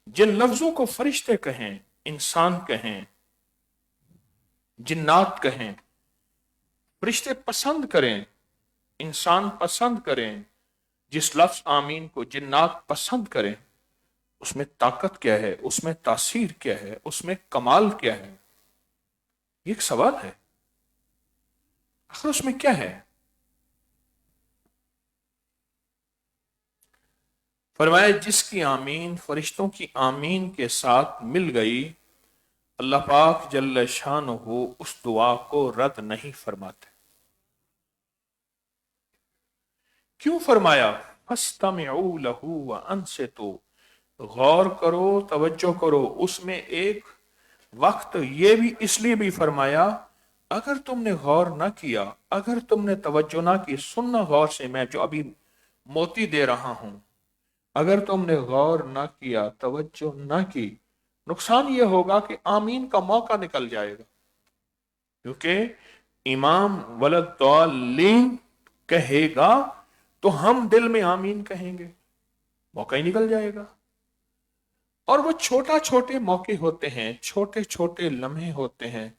جن لفظوں کو فرشتے کہیں، انسان کہیں، جنات کہیں، فرشتے پسند کریں، انسان پسند کریں، جس لفظ آمین کو جنات پسند کریں، اس میں طاقت کیا ہے، اس میں تاثیر کیا ہے، اس میں کمال کیا ہے؟ یہ ایک سوال ہے، آخر اس میں کیا ہے؟ فرمایا جس کی آمین فرشتوں کی آمین کے ساتھ مل گئی، اللہ پاک جل شانہ اس دعا کو رد نہیں فرماتے۔ کیوں فرمایا فَاسْتَمِعُوا لَهُ وَأَنصِتُوا، غور کرو، توجہ کرو۔ اس میں ایک وقت یہ بھی اس لیے بھی فرمایا اگر تم نے غور نہ کیا، اگر تم نے توجہ نہ کی، سننا غور سے، میں جو ابھی موتی دے رہا ہوں، اگر تم نے غور نہ کیا، توجہ نہ کی، نقصان یہ ہوگا کہ آمین کا موقع نکل جائے گا، کیونکہ امام ولدالضالین کہے گا تو ہم دل میں آمین کہیں گے، موقع ہی نکل جائے گا۔ اور وہ چھوٹا چھوٹے موقع ہوتے ہیں، چھوٹے چھوٹے لمحے ہوتے ہیں۔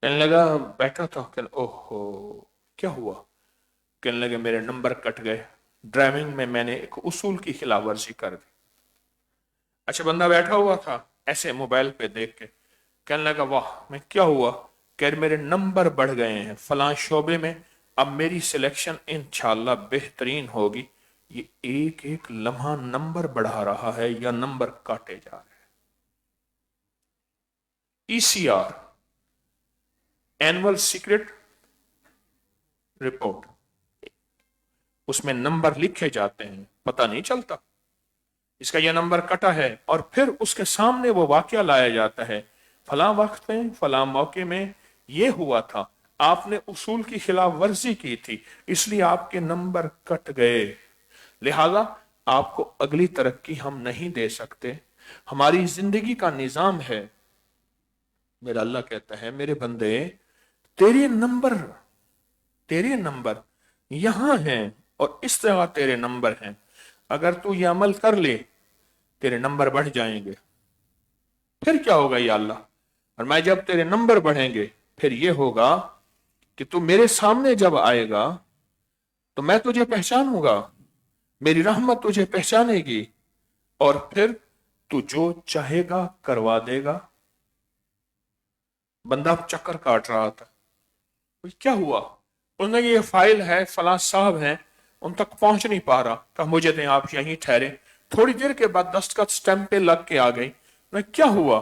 کہنے لگا بیٹھا تھا، اوہو کیا ہوا؟ کہنے لگے میرے نمبر کٹ گئے، ڈرائیونگ میں نے ایک اصول کی خلاف ورزی کر دی۔ اچھا بندہ بیٹھا ہوا تھا ایسے موبائل پہ دیکھ کے، کہنے لگا واہ میں کیا ہوا؟ کہ میرے نمبر بڑھ گئے ہیں فلاں شعبے میں، اب میری سلیکشن انشاءاللہ بہترین ہوگی۔ یہ ایک ایک لمحہ نمبر بڑھا رہا ہے یا نمبر کاٹے جا رہے ہیں۔ E C R, annual secret report, اس میں نمبر لکھے جاتے ہیں، پتہ نہیں چلتا اس کا یہ نمبر کٹا ہے، اور پھر اس کے سامنے وہ واقعہ لایا جاتا ہے فلاں وقت میں فلاں موقع میں یہ ہوا تھا، آپ نے اصول کی خلاف ورزی کی تھی اس لیے آپ کے نمبر کٹ گئے، لہذا آپ کو اگلی ترقی ہم نہیں دے سکتے۔ ہماری زندگی کا نظام ہے، میرا اللہ کہتا ہے میرے بندے تیرے نمبر یہاں ہیں اور اس طرح تیرے نمبر ہیں، اگر تو یہ عمل کر لے تیرے نمبر بڑھ جائیں گے۔ پھر کیا ہوگا یا اللہ؟ اور میں جب تیرے نمبر بڑھیں گے پھر یہ ہوگا کہ تو میرے سامنے جب آئے گا تو میں تجھے پہچانوں گا، میری رحمت تجھے پہچانے گی، اور پھر تو جو چاہے گا کروا دے گا۔ بندہ چکر کاٹ رہا تھا، کیا ہوا؟ انہوں نے یہ فائل ہے فلاں صاحب ہیں، ان تک پہنچ نہیں پا رہا، کہا مجھے دیں آپ یہیں ٹھہرے۔ تھوڑی دیر کے بعد دستخط سٹیمپ پہ لگ کے آ گئی۔ کیا ہوا؟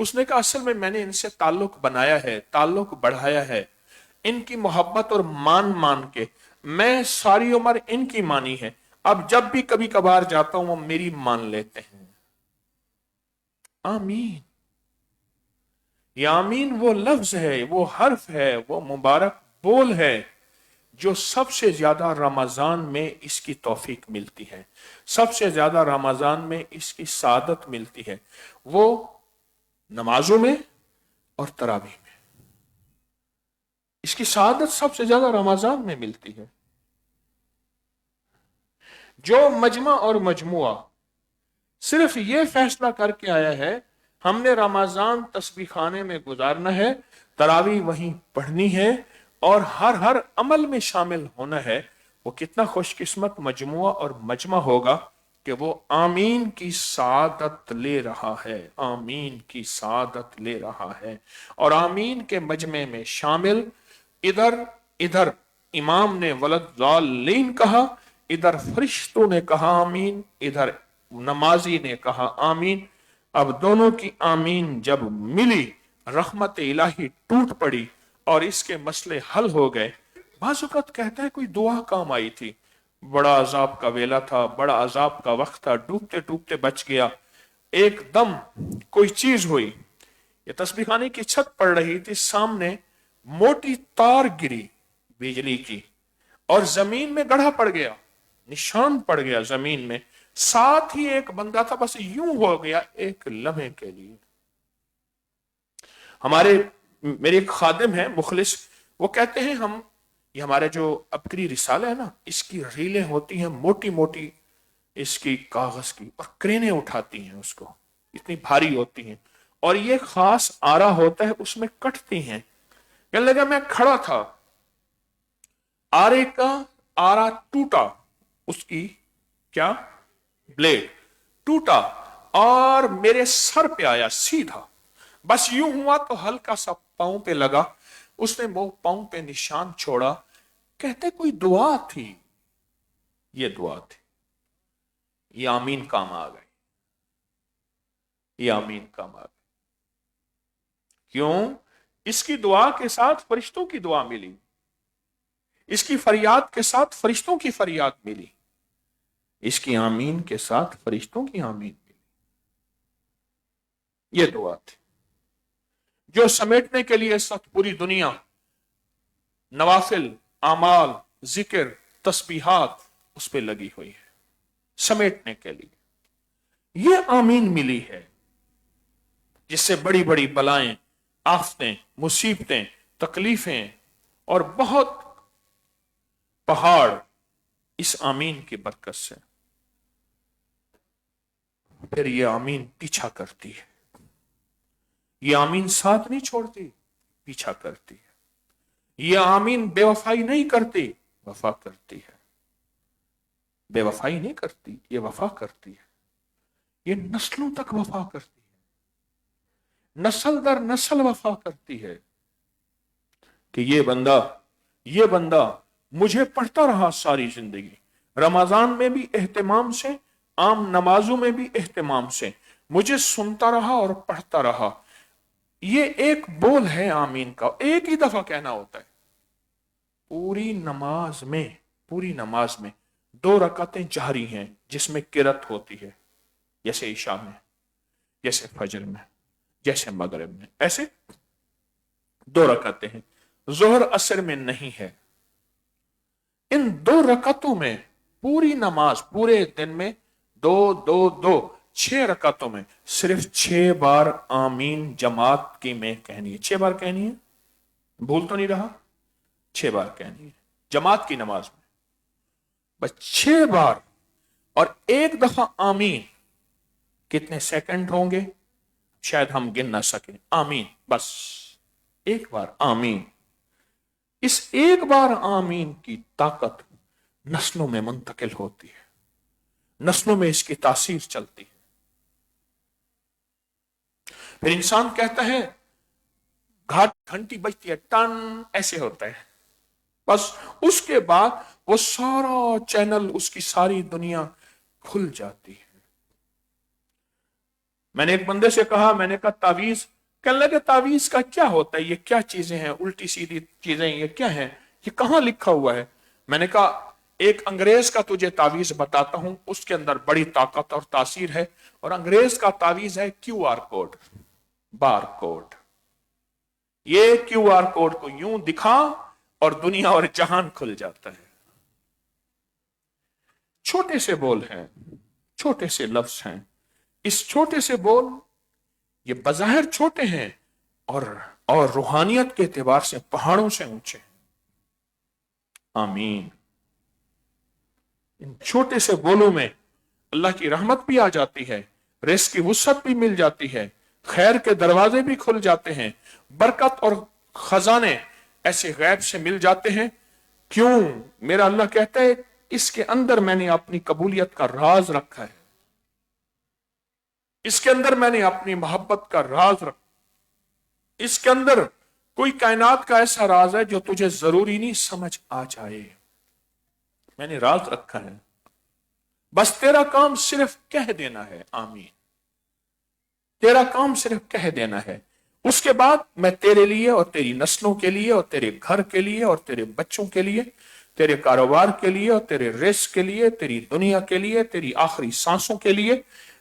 اس نے کہا اصل میں نے ان سے تعلق بنایا ہے، تعلق بڑھایا ہے، ان کی محبت اور مان کے میں ساری عمر ان کی مانی ہے، اب جب بھی کبھی کبھار جاتا ہوں وہ میری مان لیتے ہیں۔ آمین، یہ آمین وہ لفظ ہے، وہ حرف ہے، وہ مبارک بول ہے جو سب سے زیادہ رمضان میں اس کی توفیق ملتی ہے، سب سے زیادہ رمضان میں اس کی سعادت ملتی ہے، وہ نمازوں میں اور تراویح میں اس کی سعادت سب سے زیادہ رمضان میں ملتی ہے۔ جو مجمع اور مجموعہ صرف یہ فیصلہ کر کے آیا ہے ہم نے رمضان تسبیح خانے میں گزارنا ہے، تراویح وہیں پڑھنی ہے اور ہر عمل میں شامل ہونا ہے، وہ کتنا خوش قسمت مجموعہ اور مجمع ہوگا کہ وہ آمین کی سعادت لے رہا ہے، آمین کی سعادت لے رہا ہے۔ اور آمین کے مجمع میں شامل ادھر امام نے ولدالضالین کہا، ادھر فرشتوں نے کہا آمین، ادھر نمازی نے کہا آمین۔ اب دونوں کی آمین جب ملی، رحمت الہی ٹوٹ پڑی اور اس کے مسئلے حل ہو گئے۔ بعض اوقات کہتا ہے کوئی دعا کام آئی تھی، بڑا عذاب کا ویلا تھا، بڑا عذاب کا وقت تھا، ڈوبتے ڈوبتے بچ گیا، ایک دم کوئی چیز ہوئی، یہ تسبیح خانے کی چھت پڑ رہی تھی، سامنے موٹی تار گری بجلی کی اور زمین میں گڑھا پڑ گیا، نشان پڑ گیا زمین میں، ساتھ ہی ایک بندہ تھا، بس یوں ہو گیا ایک لمحے کے لیے۔ میرے ایک خادم ہیں مخلص، وہ کہتے ہیں یہ ہمارے جو ابکری رسالہ ہے نا، اس کی ریلیں ہوتی ہیں موٹی موٹی، इसकी कागज की, और क्रेनें उठाती हैं उसको, इतनी भारी होती हैं, और ये खास आरा होता है उसमें कटती हैं। कहने लगा मैं खड़ा था, आरे का आरा टूटा, उसकी क्या ब्लेड टूटा और मेरे सर पे आया सीधा, बस यूं हुआ तो हल्का सा पांव पे लगा, उसने वो पांव पे निशान छोड़ा। कहते कोई दुआ थी, ये दुआ थी, ये आमीन काम आ गई, ये आमीन काम आ गई। क्यों? इसकी दुआ के साथ फरिश्तों की दुआ मिली, इसकी फरियाद के साथ फरिश्तों की फरियाद मिली, इसकी आमीन के साथ फरिश्तों की आमीन मिली। ये दुआ थी जो समेटने के लिए साथ पूरी दुनिया नवाफिल, आमाल, जिक्र, तस्बीहात उस पर लगी हुई है, समेटने के लिए। ये आमीन मिली है जिससे बड़ी बड़ी बलाएं, आफतें, मुसीबतें, तकलीफें और बहुत पहाड़ इस आमीन की बरकत से, फिर ये आमीन पीछा करती है। ये आमीन साथ नहीं छोड़ती, पीछा करती है। ये आमीन बेवफाई नहीं करती, वफा करती है। बेवफाई नहीं करती, ये वफा करती है। ये नस्लों तक वफा करती है, नस्ल दर नस्ल वफा करती है कि ये बंदा मुझे पढ़ता रहा सारी जिंदगी, रमजान में भी एहतमाम से, आम नमाजों में भी एहतमाम से मुझे सुनता रहा और पढ़ता रहा। ये एक बोल है आमीन का, एक ही दफा कहना होता है पूरी नमाज में। 2 रकातें जारी हैं जिसमें किरत होती है, जैसे ईशा में, जैसे फजर में, जैसे मगरिब में, ऐसे 2 रकातें हैं। जोहर असर में नहीं है। इन 2 रकातों में पूरी नमाज, पूरे दिन में 6 रकातों में सिर्फ 6 बार आमीन जमात की में कहनी है। 6 बार कहनी है, भूल तो नहीं रहा? 6 बार कहनी है जमात की नमाज में, बस 6 बार। और एक दफा आमीन कितने सेकंड होंगे शायद हम गिन ना सके। आमीन, बस एक बार आमीन। इस एक बार आमीन की ताकत नस्लों में मुंतकिल होती है, नस्लों में इसकी तासीर चलती है। फिर इंसान कहता है, घाट घंटी बजती है, टन ऐसे होता है, बस उसके बाद वो सारा चैनल, उसकी सारी दुनिया खुल जाती है। मैंने एक बंदे से कहा, मैंने कहा तावीज, कहने लगे तावीज का क्या होता है, ये क्या चीजें हैं, उल्टी सीधी चीजें, ये क्या है, ये कहां लिखा हुआ है? मैंने कहा एक अंग्रेज का तुझे तावीज बताता हूं, उसके अंदर बड़ी ताकत और तासीर है, और अंग्रेज का तावीज है QR कोड, बार कोड। ये QR कोड को यूं दिखा और दुनिया और जहान खुल जाता है। छोटे से बोल हैं, छोटे से लफ्ज हैं। इस छोटे से बोल, ये बज़ाहिर छोटे हैं और रूहानियत के एतबार से पहाड़ों से ऊंचे हैं। आमीन। इन छोटे से बोलों में अल्लाह की रहमत भी आ जाती है, रिज़्क़ की वुसअत भी मिल जाती है, खैर के दरवाजे भी खुल जाते हैं, बरकत और खजाने ऐसे गैब से मिल जाते हैं। क्यों? मेरा अल्लाह कहता है इसके अंदर मैंने अपनी कबूलियत का राज रखा है, इसके अंदर मैंने अपनी मोहब्बत का राज रखा, इसके अंदर कोई कायनात का ऐसा राज है जो तुझे जरूरी नहीं समझ आ जाए, मैंने राज रखा है, बस तेरा काम सिर्फ कह देना है आमीन। तेरा काम सिर्फ कह देना है, उसके बाद मैं तेरे लिए और तेरी नस्लों के लिए और तेरे घर के लिए और तेरे बच्चों के लिए, तेरे कारोबार के लिए और तेरे रिज़्क़ के लिए, तेरी दुनिया के लिए, तेरी आखिरी सांसों के लिए,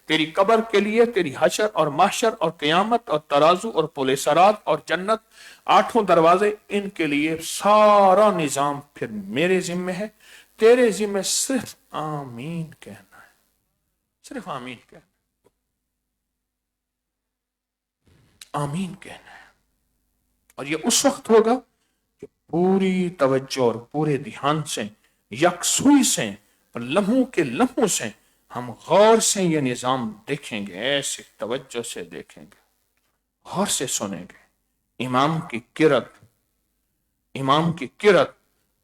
तेरी कब्र के लिए, तेरी हशर और महशर और क़यामत और तराजू और पुल सरात और जन्नत, 8 दरवाजे, इनके लिए सारा निजाम फिर मेरे जिम्मे है। तेरे जिम्मे सिर्फ आमीन कहना है, सिर्फ आमीन कहना, आमीन कहना है। और ये उस वक्त होगा कि पूरी तवज्जो और पूरे ध्यान से, यकसुई से और लम्हों के लम्हों से ہم غور سے یہ نظام دیکھیں گے، ایسے توجہ سے دیکھیں گے، غور سے سنیں گے، امام کی کرت، امام کی کرت،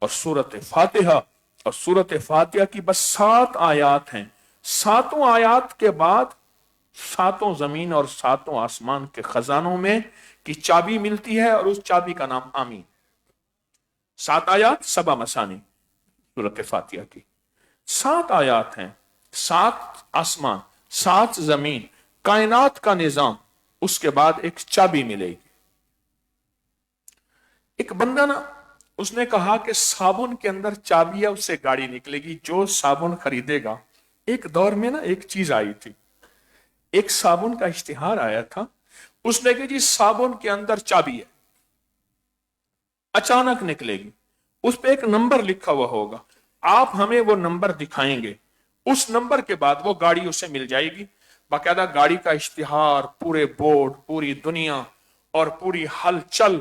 اور سورت فاتحہ، اور سورت فاتحہ کی بس 7 آیات ہیں، 7 آیات کے بعد 7 زمین اور 7 آسمان کے خزانوں میں کی چابی ملتی ہے، اور اس چابی کا نام آمین۔ 7 آیات، 7 مسانی سورت فاتحہ کی، 7 آیات ہیں، 7 آسمان، 7 زمین، کائنات کا نظام، اس کے بعد ایک چابی ملے گی۔ ایک بندہ نا، اس نے کہا کہ صابن کے اندر چابی ہے، اس سے گاڑی نکلے گی، جو صابن خریدے گا۔ ایک دور میں نا ایک چیز آئی تھی، ایک صابن کا اشتہار آیا تھا، اس نے کہا جی صابن کے اندر چابی ہے، اچانک نکلے گی، اس پہ ایک نمبر لکھا ہوا ہوگا، آپ ہمیں وہ نمبر دکھائیں گے، اس نمبر کے بعد وہ گاڑی اسے مل جائے گی۔ باقاعدہ گاڑی کا اشتہار، پورے بورڈ، پوری دنیا اور پوری ہلچل،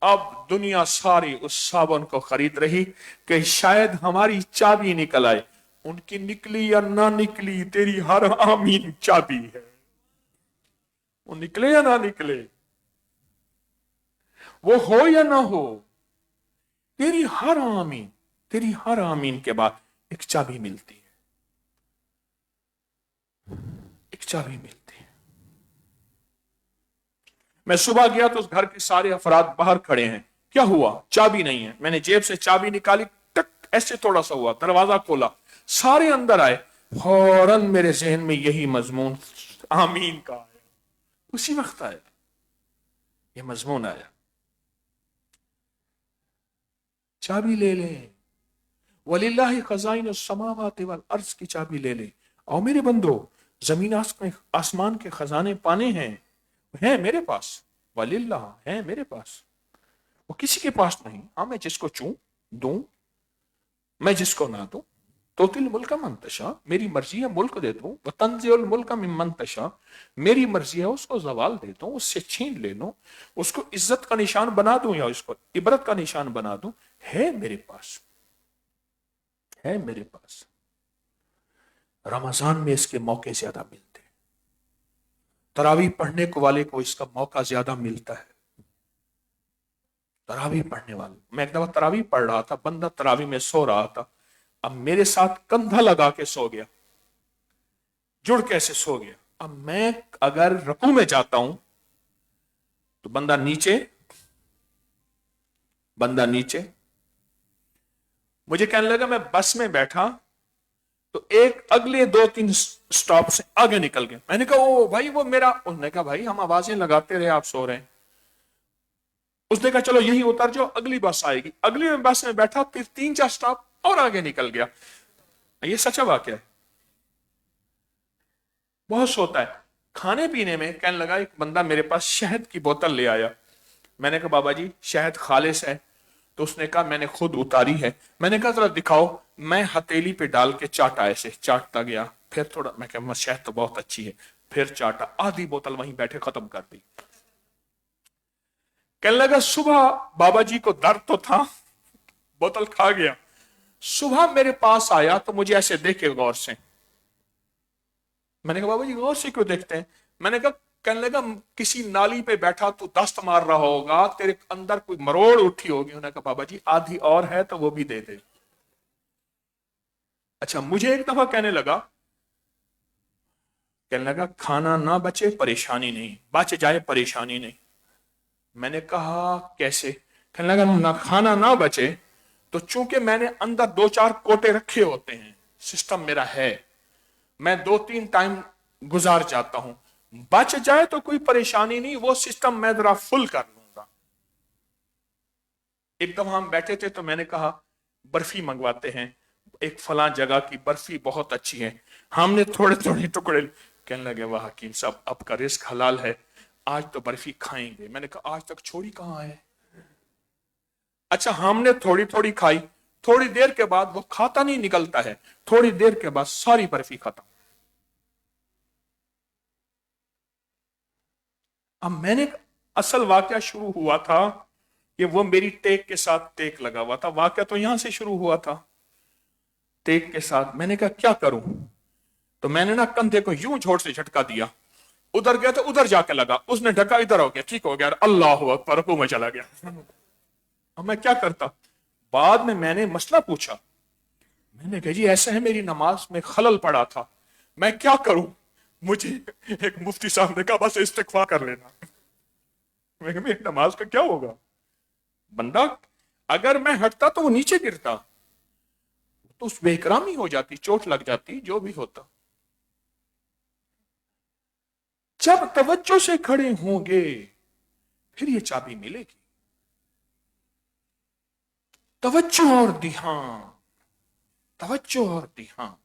اب دنیا ساری اس صابن کو خرید رہی کہ شاید ہماری چابی نکل آئے۔ ان کی نکلی یا نہ نکلی، تیری ہر آمین چابی ہے، وہ نکلے یا نہ نکلے، وہ ہو یا نہ ہو، تیری ہر آمین، تیری ہر آمین کے بعد ایک چابی ملتی ہے، ایک چابی ملتی ہے۔ میں صبح گیا تو اس گھر کے سارے افراد باہر کھڑے ہیں، کیا ہوا؟ چابی نہیں ہے۔ میں نے جیب سے چابی نکالی، ٹک ایسے تھوڑا سا ہوا، دروازہ کھولا، سارے اندر آئے، فوراً میرے ذہن میں یہی مضمون آمین کا آیا، اسی وقت آیا، یہ مضمون آیا، چابی لے لیں، وَلِلَّهِ خَزَائِنُ السَّمَاوَاتِ وَالْأَرْضِ کی چابی لے لیں۔ اور میرے بندو، زمین آسمان کے خزانے پانے ہیں میرے پاس، وَلِلَّهِ ہیں میرے پاس، وہ کسی کے پاس نہیں۔ ہاں میں جس کو چوں دوں، میں جس کو نہ دوں، تُؤْتِي الْمُلْكَ مَن تَشَاءُ، میری مرضی ہے ملک دے دوں، وَتَنزِعُ الْمُلْكَ مِمَّن تَشَاءُ، میری مرضی ہے اس کو زوال دے دوں، اس سے چھین لے لوں، اس کو عزت کا نشان بنا دوں یا اس کو عبرت کا نشان بنا دوں، ہے میرے پاس، ہے میرے پاس۔ رمضان میں اس کے موقع زیادہ ملتے ہیں، تراویح پڑھنے کو والے کو اس کا موقع زیادہ ملتا ہے، تراویح پڑھنے والے۔ میں ایک دفعہ تراویح پڑھ رہا تھا، بندہ تراویح میں سو رہا تھا، اب میرے ساتھ کندھا لگا کے سو گیا، جڑ کیسے سو گیا۔ اب میں اگر رکوع میں جاتا ہوں تو بندہ نیچے، بندہ نیچے، مجھے کہنے لگا، میں بس میں بیٹھا تو ایک اگلے 2-3 سٹاپ سے آگے نکل گئے۔ میں نے کہا او بھائی وہ میرا، انہوں نے کہا بھائی ہم آوازیں لگاتے رہے، آپ سو رہے ہیں۔ اس نے کہا چلو یہی اتر جاؤ، اگلی بس آئے گی۔ اگلی بس میں بیٹھا، پھر 3-4 سٹاپ اور آگے نکل گیا۔ یہ سچا واقعہ ہے، بہت سوتا ہے۔ کھانے پینے میں کہنے لگا، ایک بندہ میرے پاس شہد کی بوتل لے آیا، میں نے کہا بابا جی شہد خالص ہے؟ تو اس نے کہا میں نے خود اتاری ہے۔ میں نے کہا ذرا دکھاؤ، میں ہتھیلی پہ ڈال کے چاٹا، ایسے چاٹتا گیا، پھر تھوڑا، میں کہا شہد تو بہت اچھی ہے، پھر چاٹا، آدھی بوتل وہیں بیٹھے ختم کر دی۔ کہنے لگا صبح بابا جی کو درد تو تھا، بوتل کھا گیا، صبح میرے پاس آیا تو مجھے ایسے دیکھے غور سے۔ میں نے کہا بابا جی غور سے کیوں دیکھتے ہیں؟ میں نے کہا، کہنے لگا کسی نالی پہ بیٹھا تو دست مار رہا ہوگا، تیرے اندر کوئی مروڑ اٹھی ہوگی۔ انہوں نے کہا بابا جی آدھی اور ہے تو وہ بھی دے دے۔ اچھا مجھے ایک دفعہ کہنے لگا کھانا نہ بچے پریشانی نہیں، بچ جائے پریشانی نہیں۔ میں نے کہا کیسے؟ کہنے لگا نہ کھانا نہ بچے تو چونکہ میں نے اندر 2-4 کوٹے رکھے ہوتے ہیں، سسٹم میرا ہے، میں 2-3 ٹائم گزار جاتا ہوں، بچ جائے تو کوئی پریشانی نہیں، وہ سسٹم میں ذرا فل کر لوں گا۔ ایک دفعہ ہم بیٹھے تھے تو میں نے کہا برفی منگواتے ہیں، ایک فلاں جگہ کی برفی بہت اچھی ہے، ہم نے تھوڑے تھوڑے ٹکڑے، کہنے لگے واہ حکیم صاحب اب کا رزق حلال ہے، آج تو برفی کھائیں گے۔ میں نے کہا آج تک چھوڑی کہاں ہے؟ اچھا ہم نے تھوڑی تھوڑی کھائی، تھوڑی دیر کے بعد وہ کھاتا نہیں نکلتا ہے، تھوڑی دیر کے بعد ساری برفی ختم۔ اب میں نے اصل واقعہ شروع ہوا تھا کہ وہ میری ٹیک کے ساتھ ٹیک لگا ہوا تھا، واقعہ تو یہاں سے شروع ہوا تھا ٹیک کے ساتھ۔ میں نے کہا کیا کروں؟ तो मैंने ना कंधे को यूं जोर से झटका दिया, उधर गया तो उधर जाके लगा, उसने ढका इधर हो गया, ठीक हो गया, अल्लाह अकबर, रुकू में चला गया। अब मैं क्या करता? बाद में मैंने मसला पूछा, मैंने कहा जी ऐसा है मेरी नमाज में खलल पड़ा था, मैं क्या करूं? मुझे एक मुफ्ती साहब ने कहा बस इस्तिगफार कर लेना। मैं कहा मेरी नमाज का क्या होगा? बंदा अगर मैं हटता तो वो नीचे गिरता, तो उस बेकरामी हो जाती, चोट लग जाती, जो भी होता। जब तवज्जो से खड़े होंगे फिर ये चाबी मिलेगी। तवज्जो और ध्यान, तवज्जो और ध्यान,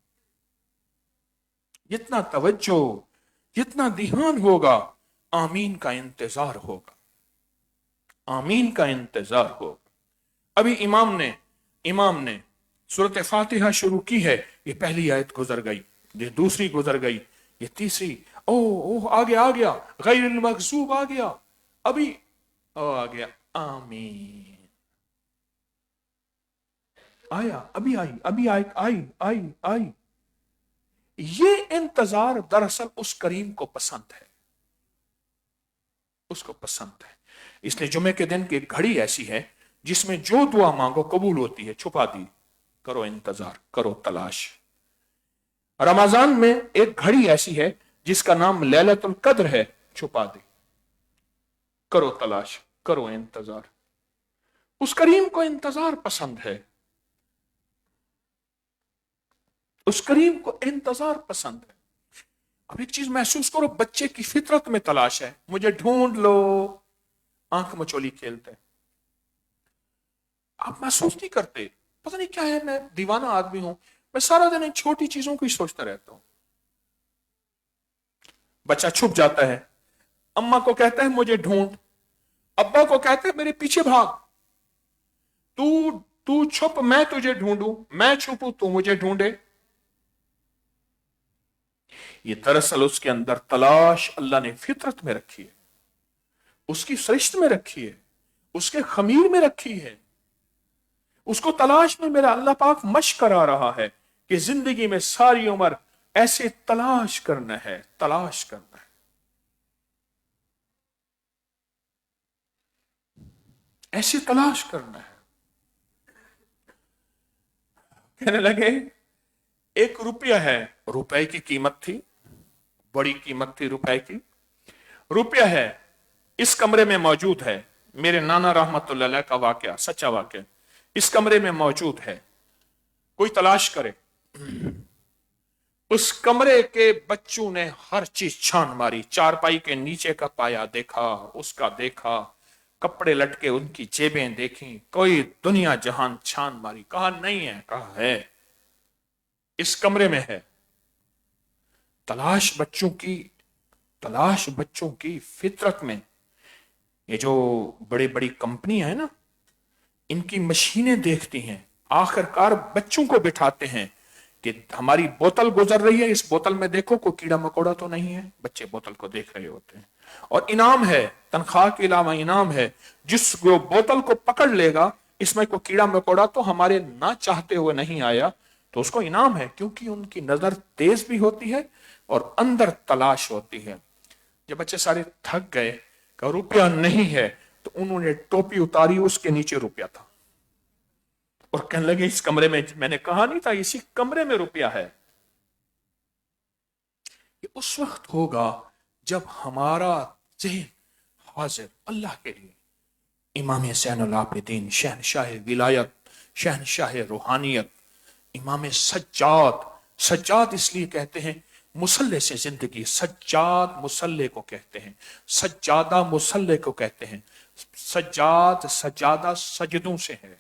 जितना तवज्जो जितना ध्यान होगा, आमीन का इंतजार होगा, आमीन का इंतजार होगा। अभी इमाम ने सूरत फातिहा शुरू की है, ये पहली आयत गुजर गई, ये दूसरी गुजर गई, ये तीसरी, ओह आ गया गैरिल मग़ज़ूब आ गया, अभी आ गया आमीन, आया, अभी आई। ये इंतजार दरअसल उस करीम को पसंद है, उसको पसंद है। इसलिए जुमे के दिन की घड़ी ऐसी है जिसमें जो दुआ मांगो कबूल होती है। छुपा दी, करो इंतजार, करो तलाश। रमजान में एक घड़ी ऐसी है जिसका नाम लैलतुल कद्र है, छुपा दी, करो तलाश, करो इंतजार। उस करीम को इंतजार पसंद है, उस करीम को इंतजार पसंद है। अब एक चीज महसूस करो, बच्चे की फितरत में तलाश है, मुझे ढूंढ लो, आंख मचोली खेलते हैं। आप महसूस नहीं करते, पता नहीं क्या है, मैं दीवाना आदमी हूं, मैं सारा दिन इन छोटी चीजों को ही सोचता रहता हूं। बच्चा छुप जाता है, अम्मा को कहता है मुझे ढूंढ, अब्बा को कहता है मेरे पीछे भाग, तू तू छुप मैं तुझे ढूंढूं, मैं छुपूं तू मुझे ढूंढे। ये दरअसल उसके अंदर तलाश अल्लाह ने फितरत में रखी है, उसकी सरिश्त में रखी है, उसके खमीर में रखी है। उसको तलाश में मेरा अल्लाह पाक मश्क करा रहा है कि जिंदगी में सारी उम्र ऐसे तलाश करना है, तलाश करना है। ऐसे तलाश करना है। कहने लगे एक रुपया है, रुपए की कीमत थी, बड़ी कीमत थी रुपए की, रुपया है, इस कमरे में मौजूद है। मेरे नाना रहमतुल्लाह अलैह का वाकया, सच्चा वाकया, इस कमरे में मौजूद है, कोई तलाश करे। उस कमरे के बच्चों ने हर चीज छान मारी, चारपाई के नीचे का पाया देखा, उसका देखा, कपड़े लटके उनकी जेबें देखी, कोई दुनिया जहान छान मारी, कहा नहीं है, कहा है, इस कमरे में है। तलाश बच्चों की फितरत में। ये जो बड़ी बड़ी कंपनियां है ना, इनकी मशीनें देखती हैं, आखिरकार बच्चों को बिठाते हैं कि हमारी बोतल गुजर रही है, इस बोतल में देखो कोई कीड़ा मकोड़ा तो नहीं है। बच्चे बोतल को देख रहे होते हैं, और इनाम है, तनख्वाह के अलावा इनाम है, जिस बोतल को पकड़ लेगा, इसमें कोई कीड़ा मकोड़ा तो हमारे ना चाहते हुए नहीं आया, तो उसको इनाम है, क्योंकि उनकी नजर तेज भी होती है और अंदर तलाश होती है। जब बच्चे सारे थक गए, का रुपया नहीं है, तो उन्होंने टोपी उतारी, उसके नीचे रुपया था, और कहने लगे इस कमरे में, मैंने कहा नहीं था इसी कमरे में रुपया है। ये उस वक्त होगा जब हमारा ज़हन हाजिर अल्लाह के लिए। इमाम ज़ैनुल आबिदीन, शहनशाह विलायत, शहनशाह रूहानियत, इमाम सज्जाद इसलिए कहते हैं मुसल्ले से जिंदगी, सज्जाद मुसल्ले को कहते हैं, सज्जादा मुसल्ले को कहते हैं, सज्जादा सजदों से है,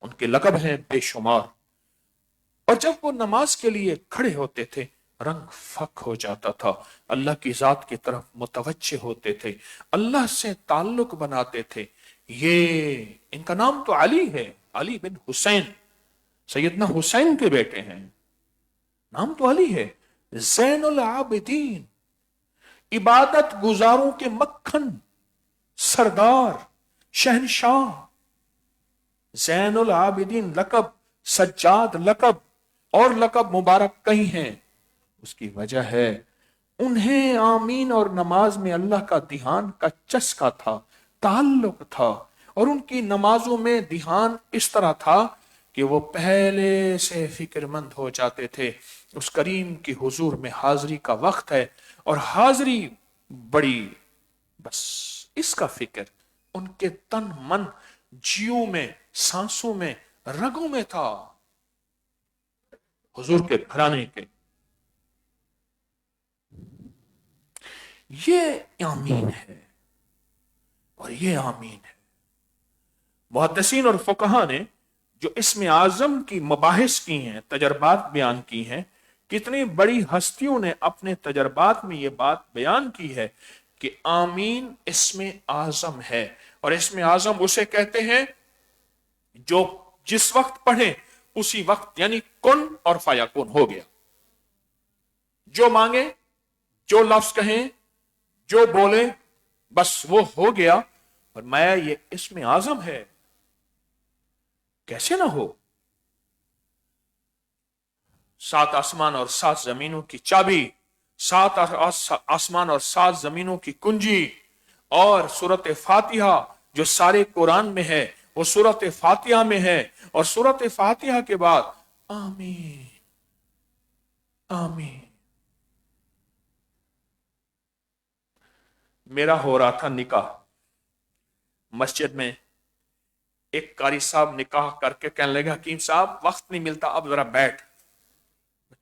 उनके लक़ब हैं बेशुमार। और जब वो नमाज के लिए खड़े होते थे, रंग फक हो जाता था, अल्लाह की जात की तरफ मुतवज्जे होते थे, अल्लाह से ताल्लुक बनाते थे। ये इनका नाम तो अली है, अली बिन हुसैन, सैयदना हुसैन के बेटे हैं, नाम तो अली है। ज़ैनुल आबिदीन, इबादत गुजारों के मक्खन, सरदार, शहनशाह, ज़ैनुल आबिदीन लक़ब, सज्जाद लक़ब, और लक़ब मुबारक कई हैं। उसकी वजह है उन्हें आमीन और नमाज में अल्लाह का ध्यान का चस्का था, ताल्लुक था, और उनकी नमाजों में ध्यान इस तरह था कि वो पहले से फिक्रमंद हो जाते थे उस करीम की हुजूर में हाजिरी का वक्त है, और हाजिरी बड़ी, बस इसका फिक्र उनके तन मन जियों में, सांसों में, रगों में था, हुजूर के घराने के। ये आमीन है और ये आमीन है। मुहद्दिसीन और फुकहा ने जो इसमें आजम की मबाहिस की हैं, तजर्बात बयान की हैं, कितनी बड़ी हस्तियों ने अपने तजर्बात में ये बात बयान की है कि आमीन इसमें आजम है। और इसमें आजम उसे कहते हैं जो जिस वक्त पढ़े उसी वक्त, यानी कुन और फयाकुन हो गया। जो मांगे, जो लफ्ज कहें, जो बोले, बस वो हो गया। और मैं ये इसमें आजम है, कैसे ना हो। 7 आसमान और 7 जमीनों की चाबी, 7 आसमान और 7 जमीनों की कुंजी, और सूरत फातिहा जो सारे कुरान में है वो सूरत फातिहा में है। और सूरत फातिहा के बाद आमीन आमीन। मेरा हो रहा था निकाह मस्जिद में, एक कारी साहब निकाह करके कहने लगे हकीम साहब वक्त नहीं मिलता, अब जरा बैठ।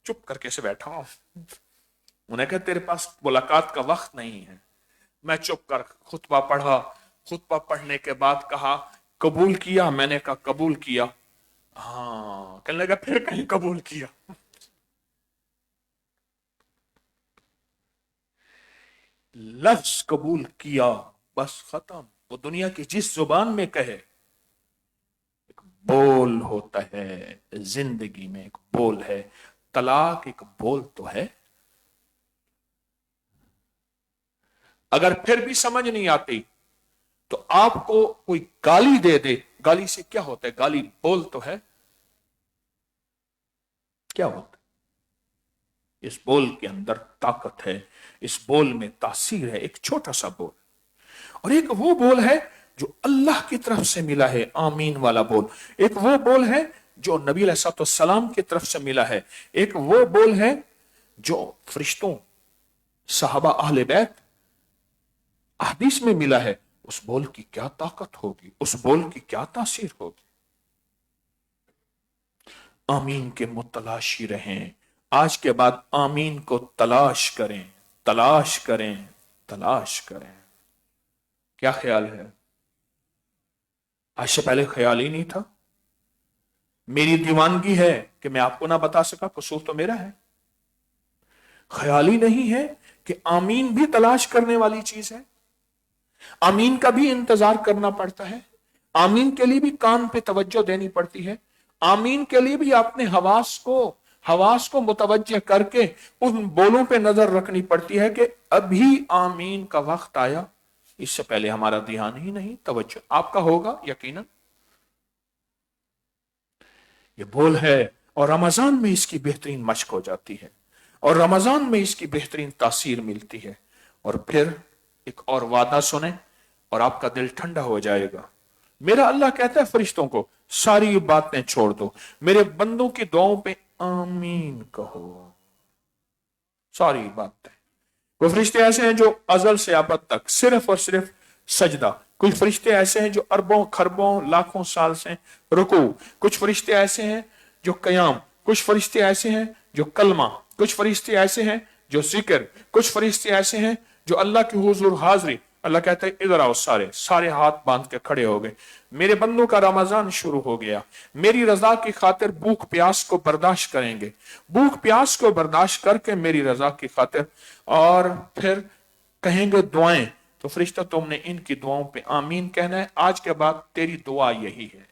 चुप करके से बैठा हूं। उन्हें कहा तेरे पास मुलाकात का वक्त नहीं है। मैं चुप कर खुतबा पढ़ा। खुतबा पढ़ने के बाद कहा कबूल किया। मैंने कहा कबूल किया। हाँ, कहने लगा फिर कहीं कबूल किया। लफ्ज कबूल किया, बस खत्म। वो दुनिया की जिस जुबान में कहे, एक बोल होता है जिंदगी में, एक बोल है। तलाक एक बोल तो है। अगर फिर भी समझ नहीं आती तो आपको कोई गाली दे दे, गाली से क्या होता है? गाली बोल तो है, क्या होता है? इस बोल के अंदर ताकत है, इस बोल में तासीर है। एक छोटा सा बोल, और एक वो बोल है जो अल्लाह की तरफ से मिला है, आमीन वाला बोल। एक वो बोल है जो नबी अलैहिस्सलाम की तरफ से मिला है। एक वो बोल है जो फरिश्तों, सहाबा, अहले बैत, हदीस में मिला है। उस बोल की क्या ताकत होगी, उस बोल की क्या तासीर होगी। आमीन के मुतलाशी रहें। आज के बाद आमीन को तलाश करें, तलाश करें, तलाश करें। क्या ख्याल है? आज से पहले ख्याल ही नहीं था। मेरी दीवानगी है कि मैं आपको ना बता सका, कसूर तो मेरा है। ख्याल ही नहीं है कि आमीन भी तलाश करने वाली चीज है। आमीन का भी इंतजार करना पड़ता है। आमीन के लिए भी कान पे तवज्जो देनी पड़ती है। आमीन के लिए भी अपने हवास को मुतवज्जह करके उन बोलों पे नजर रखनी पड़ती है कि अभी आमीन का वक्त आया। इससे पहले हमारा ध्यान ही नहीं, तवज्जो आपका होगा यकीनन। ये बोल है, और रमजान में इसकी बेहतरीन मशक हो जाती है, और रमजान में इसकी बेहतरीन तासीर मिलती है। और फिर एक और वादा सुने और आपका दिल ठंडा हो जाएगा। मेरा अल्लाह कहता है फरिश्तों को सारी बातें छोड़ दो, मेरे बंदों की दुआओं पे आमीन कहो। सारी बातें। कोई फरिश्ते ऐसे हैं जो अजल से अबद तक सिर्फ और सिर्फ सजदा। कुछ फरिश्ते ऐसे हैं जो अरबों खरबों लाखों साल से रुकू। कुछ फरिश्ते ऐसे हैं जो कयाम। कुछ फरिश्ते ऐसे हैं जो कलमा। कुछ फरिश्ते ऐसे हैं जो जिक्र। कुछ फरिश्ते ऐसे हैं जो अल्लाह की हुजूर हाजिरी। अल्लाह कहता है इधर आओ, सारे हाथ बांध के खड़े हो गए। मेरे बंदों का रमजान शुरू हो गया। मेरी रजा की खातिर भूख प्यास को बर्दाश्त करेंगे, भूख प्यास को बर्दाश्त करके मेरी रजा की खातिर। और फिर कहेंगे दुआएं, तो फरिश्ता तुमने इनकी दुआओं पे आमीन कहना है। आज के बाद तेरी दुआ यही है,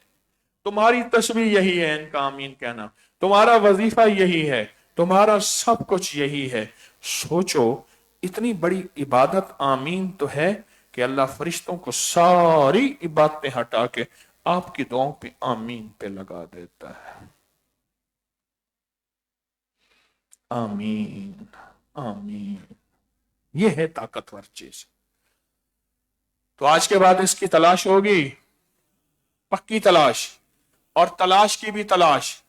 तुम्हारी तस्बीह यही है, इनका आमीन कहना। तुम्हारा वजीफा यही है, तुम्हारा सब कुछ यही है। सोचो, इतनी बड़ी इबादत आमीन तो है कि अल्लाह फरिश्तों को सारी इबादतें हटा के आपकी दुआओं पे आमीन पे लगा देता है। आमीन आमीन। ये है ताकतवर चीज। तो आज के बाद इसकी तलाश होगी, पक्की तलाश, और तलाश की भी तलाश।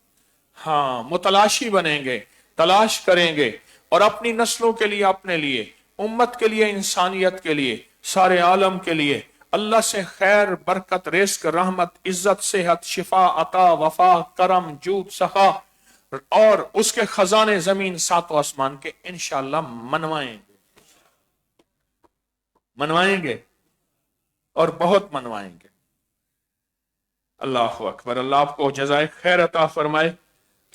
हाँ, मुतलाशी बनेंगे, तलाश करेंगे, और अपनी नस्लों के लिए, अपने लिए, उम्मत के लिए, इंसानियत के लिए, सारे आलम के लिए अल्लाह से खैर, बरकत, रिस्क, रहमत, इज्जत, सेहत, शिफा, अता, वफा, करम, जूद, सखा और उसके खजाने जमीन सातों आसमान के इंशाअल्लाह मनवाएंगे, मनवाएंगे और बहुत मनवाएंगे। अल्लाह अकबर। अल्लाह आपको जज़ाए खैर अता फरमाए।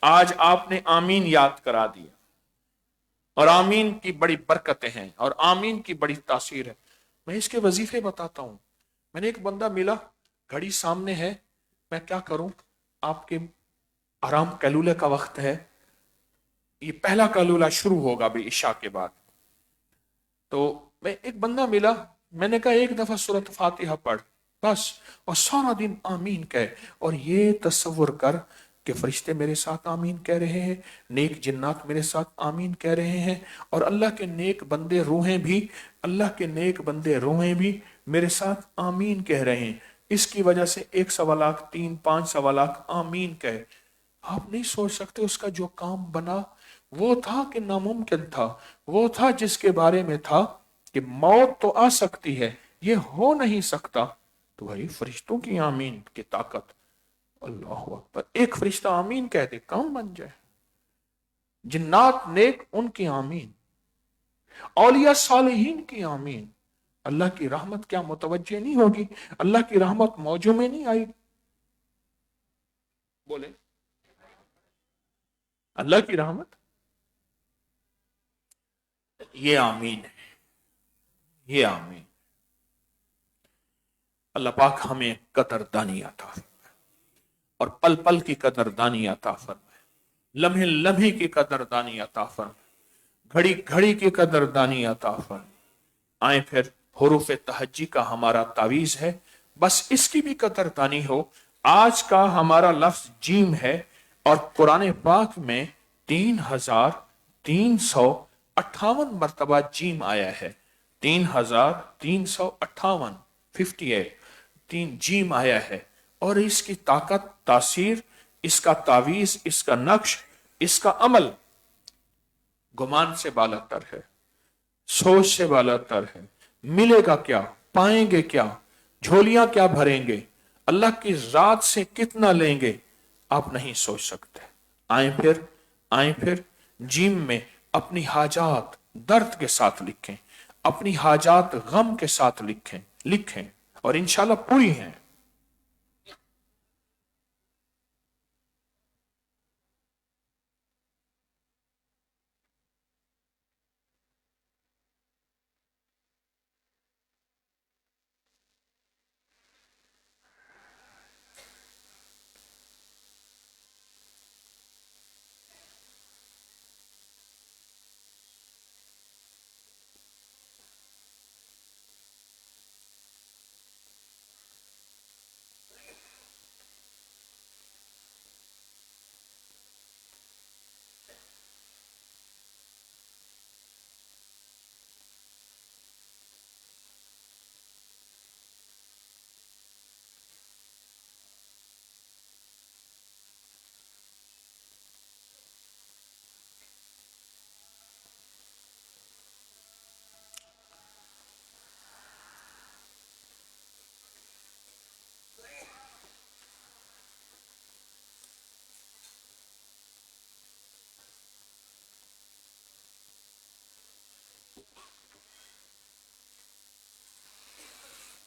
आज आपने आमीन याद करा दिया, और आमीन की बड़ी बरकतें हैं और आमीन की बड़ी तासीर है। मैं इसके वजीफे बताता हूं। मैंने एक बंदा मिला, घड़ी सामने है, मैं क्या करूं, आपके आराम कैलूले का वक्त है, ये पहला कैलूला शुरू होगा भी इशा के बाद। तो मैं एक बंदा मिला, मैंने कहा एक दफा सूरत फातिहा पढ़ बस, और सारा दिन आमीन कह, और ये तस्वुर कर कि फरिश्ते मेरे साथ आमीन कह रहे हैं, नेक जिन्नात मेरे साथ आमीन कह रहे हैं, और अल्लाह के नेक बंदे रूहें भी, अल्लाह के नेक बंदे रूहें भी मेरे साथ आमीन कह रहे हैं। इसकी वजह से 1.25 3 5 सवा लाख आमीन कहे। आप नहीं सोच सकते उसका जो काम बना, वो था कि नामुमकिन था, वो था जिसके बारे में था कि मौत तो आ सकती है, ये हो नहीं सकता, तो भाई फरिश्तों की आमीन की ताकत। अल्लाह अकबर। एक फरिश्ता आमीन कह दे, काम बन जाए। जिन्नात नेक उनकी आमीन, औलिया सालिहीन की आमीन। अल्लाह की रहमत क्या मुतवज्जे नहीं होगी? अल्लाह की रहमत मौजू में नहीं आई? बोले अल्लाह की रहमत, ये आमीन है, ये आमीन। अल्लाह पाक हमें कदरदानी अता फरमाए, और पल पल की कदरदानी अता फरमाए, लम्हे लम्हे की कदरदानी अता फरमाए, घड़ी घड़ी की कदरदानी अता फरमाए। आए फिर हुरूफ तहज्जी का हमारा तावीज है, बस इसकी भी कदरदानी हो। आज का हमारा लफ्ज जीम है, और कुरान पाक में 3358 मरतबा जीम आया है। 3358, 58 तीन जीम आया है। और इसकी ताकत, तासीर, इसका तावीज, इसका नक्श, इसका अमल गुमान से बालातर है, सोच से बालातर है। मिलेगा क्या, पाएंगे क्या, झोलियां क्या भरेंगे, अल्लाह की रात से कितना लेंगे, आप नहीं सोच सकते। आए फिर जीम में अपनी हाजात दर्द के साथ लिखें, अपनी हाजात गम के साथ लिखें और इंशाल्लाह पूरी हैं।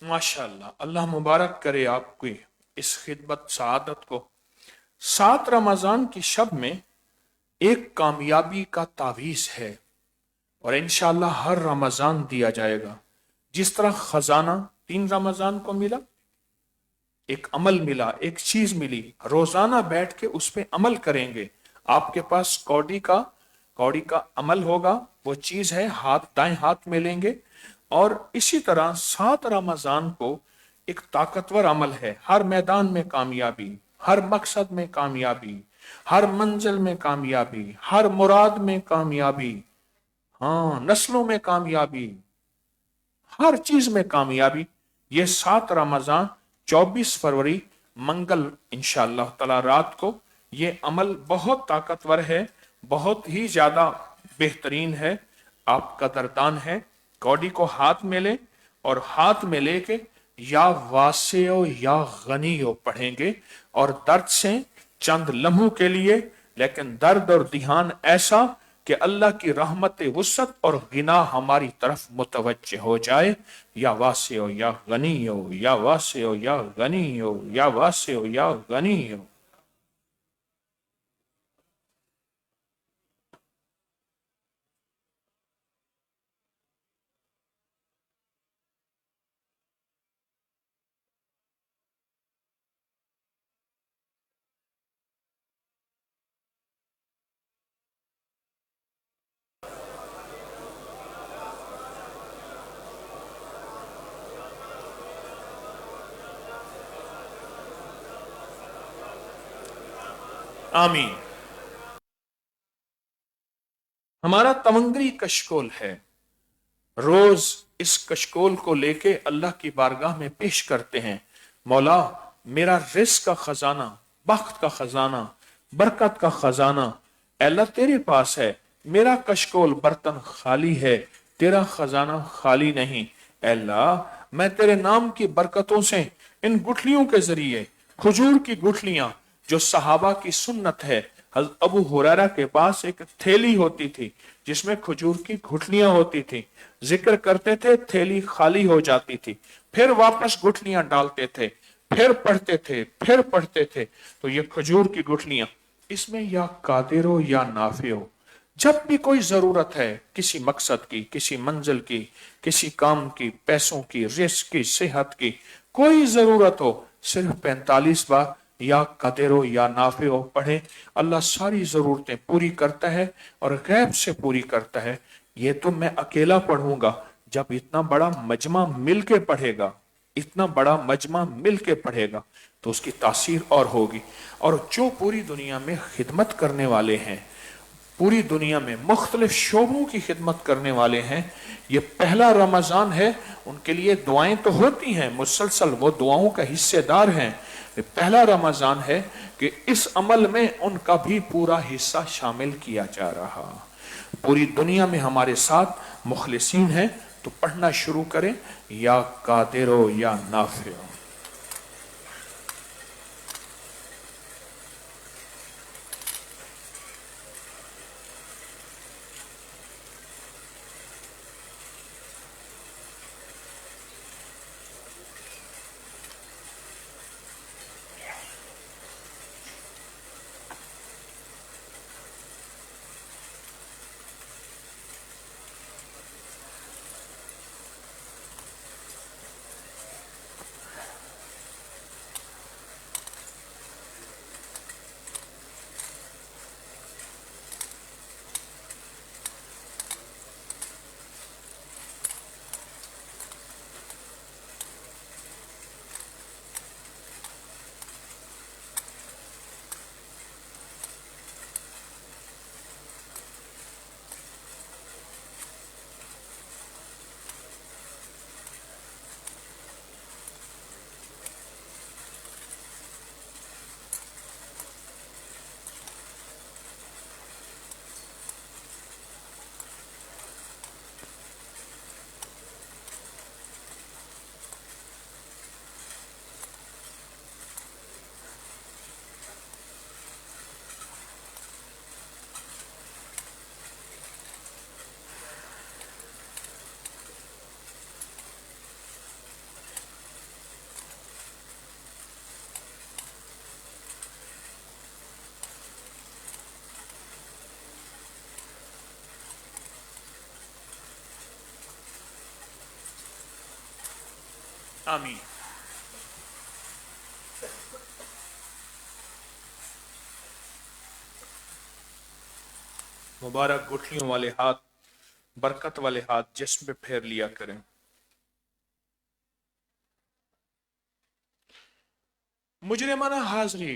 माशाअल्लाह, अल्लाह मुबारक करे आपकी इस खिदमत सआदत को। 7 रमजान की शब में एक कामयाबी का तावीज है, और इंशाअल्लाह हर रमजान दिया जाएगा। जिस तरह खजाना 3 रमजान को मिला, एक अमल मिला, एक चीज मिली, रोजाना बैठ के उस पर अमल करेंगे। आपके पास कौड़ी का अमल होगा, वो चीज है, दाएं हाथ में लेंगे। और इसी तरह 7 रमजान को एक ताकतवर अमल है, हर मैदान में कामयाबी, हर मकसद में कामयाबी, हर मंजिल में कामयाबी, हर मुराद में कामयाबी, हाँ नस्लों में कामयाबी, हर चीज में कामयाबी। ये 7 रमजान 24 फरवरी मंगल इंशाअल्लाह ताला रात को, ये अमल बहुत ताकतवर है, बहुत ही ज्यादा बेहतरीन है। आप कदरदान है, कौड़ी को हाथ में ले और हाथ में लेके या वासियो या गनियो पढ़ेंगे, और दर्द से चंद लम्हों के लिए, लेकिन दर्द और ध्यान ऐसा कि अल्लाह की रहमत वुसअत और गिना हमारी तरफ मुतवज्जे हो जाए। या वासियो या गनियो, या वासियो या गनियो, या वासियो या गनियो। आमीन। हमारा तवंगरी कशकोल है, रोज इस कशकोल को लेके अल्लाह की बारगाह में पेश करते हैं। मौला, मेरा रिस्क का खजाना, बख्त का खजाना, बरकत का खजाना अल्लाह तेरे पास है। मेरा कशकोल बर्तन खाली है, तेरा खजाना खाली नहीं। अल्लाह, मैं तेरे नाम की बरकतों से इन गुठलियों के जरिए, खजूर की गुठलियां जो सहाबा की सुन्नत है, हज़रत अबू हुरैरा के पास एक थैली होती थी जिसमें खजूर की गुठलियां होती थी, जिक्र करते थे, थैली खाली हो जाती थी, फिर वापस गुठलियां डालते थे, फिर पढ़ते थे, फिर पढ़ते थे। तो ये खजूर की गुठलियां, इसमें या कादिर हो या नाफे हो, जब भी कोई जरूरत है किसी मकसद की, किसी मंजिल की, किसी काम की, पैसों की, रिस्क की, सेहत की, कोई जरूरत हो, सिर्फ 45 बार या कदरो या नाफे हो पढ़े, अल्लाह सारी जरूरतें पूरी करता है और गैब से पूरी करता है। ये तो मैं अकेला पढ़ूंगा, जब इतना बड़ा मजमा मिल के पढ़ेगा, इतना बड़ा मजमा मिल के पढ़ेगा तो उसकी तासीर और होगी। और जो पूरी दुनिया में खिदमत करने वाले हैं, पूरी दुनिया में मुख्तलिफ शोबों की खिदमत करने वाले हैं, ये पहला रमजान है, उनके लिए दुआएं तो होती हैं मुसलसल, वो दुआओं का हिस्सेदार हैं। ये पहला रमजान है कि इस अमल में उनका भी पूरा हिस्सा शामिल किया जा रहा। पूरी दुनिया में हमारे साथ मुखलिसीन हैं, तो पढ़ना शुरू करें, या कादिरो या नाफिओ। आमीन। मुबारक गुठलियों वाले हाथ, बरकत वाले हाथ जिस्म पे फेर लिया करें। मुजरिमाना हाजरी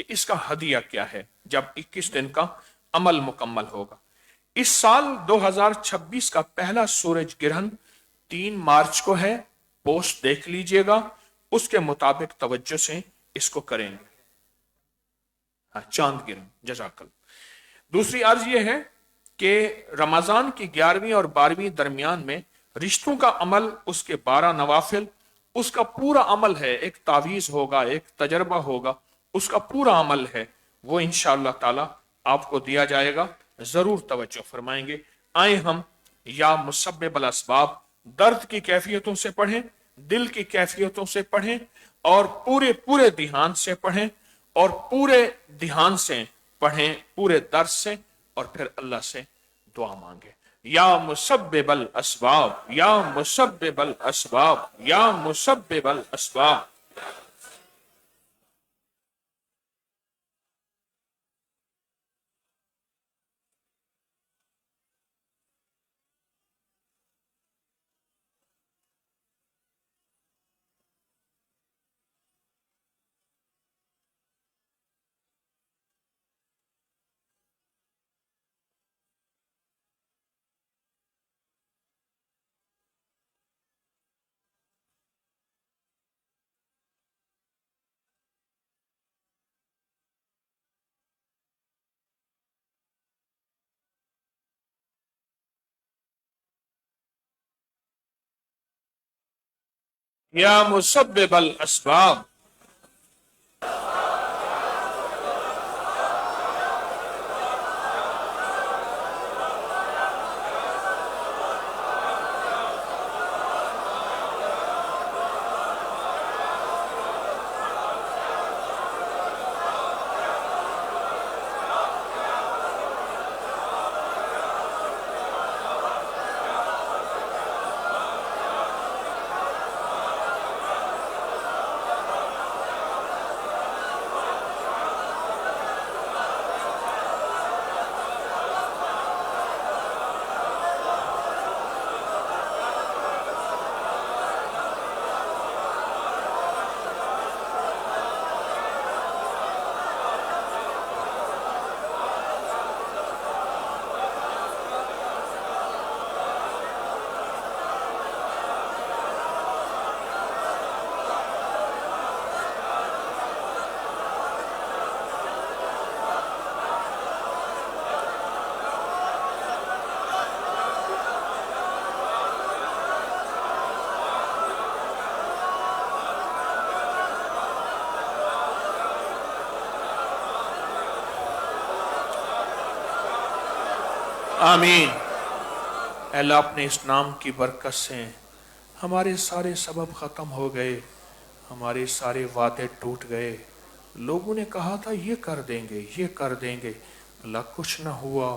کہ اس کا ہدیہ کیا ہے جب 21 دن کا عمل مکمل ہوگا۔ اس سال 2026 کا پہلا سورج گرہن 3 مارچ کو ہے، پوسٹ دیکھ لیجئے گا، اس کے مطابق توجہ سے اس کو کریں گے۔ چاند گرہن، جزاک اللہ۔ دوسری عرض یہ ہے کہ رمضان کی 11ویں اور 12ویں درمیان میں رشتوں کا عمل، اس کے 12 نوافل، اس کا پورا عمل ہے، ایک تعویذ ہوگا، ایک تجربہ ہوگا، اس کا پورا عمل ہے، وہ انشاءاللہ تعالی آپ کو دیا جائے گا، ضرور توجہ فرمائیں گے۔ آئیں ہم یا مسبب الاسباب درد کی کیفیتوں سے پڑھیں، دل کی کیفیتوں سے پڑھیں، اور پورے دھیان سے پڑھیں، اور پورے دھیان سے پڑھیں، پورے درس سے، اور پھر اللہ سے دعا مانگیں۔ یا مسبب الاسباب، یا مسبب الاسباب، یا مسبب الاسباب۔ یا مسبب الاسباب۔ آمین۔ اے اللہ اپنے اس نام کی برکت سے ہمارے سارے سبب ختم ہو گئے، ہمارے سارے وعدے ٹوٹ گئے، لوگوں نے کہا تھا یہ کر دیں گے، یہ کر دیں گے، اللہ کچھ نہ ہوا،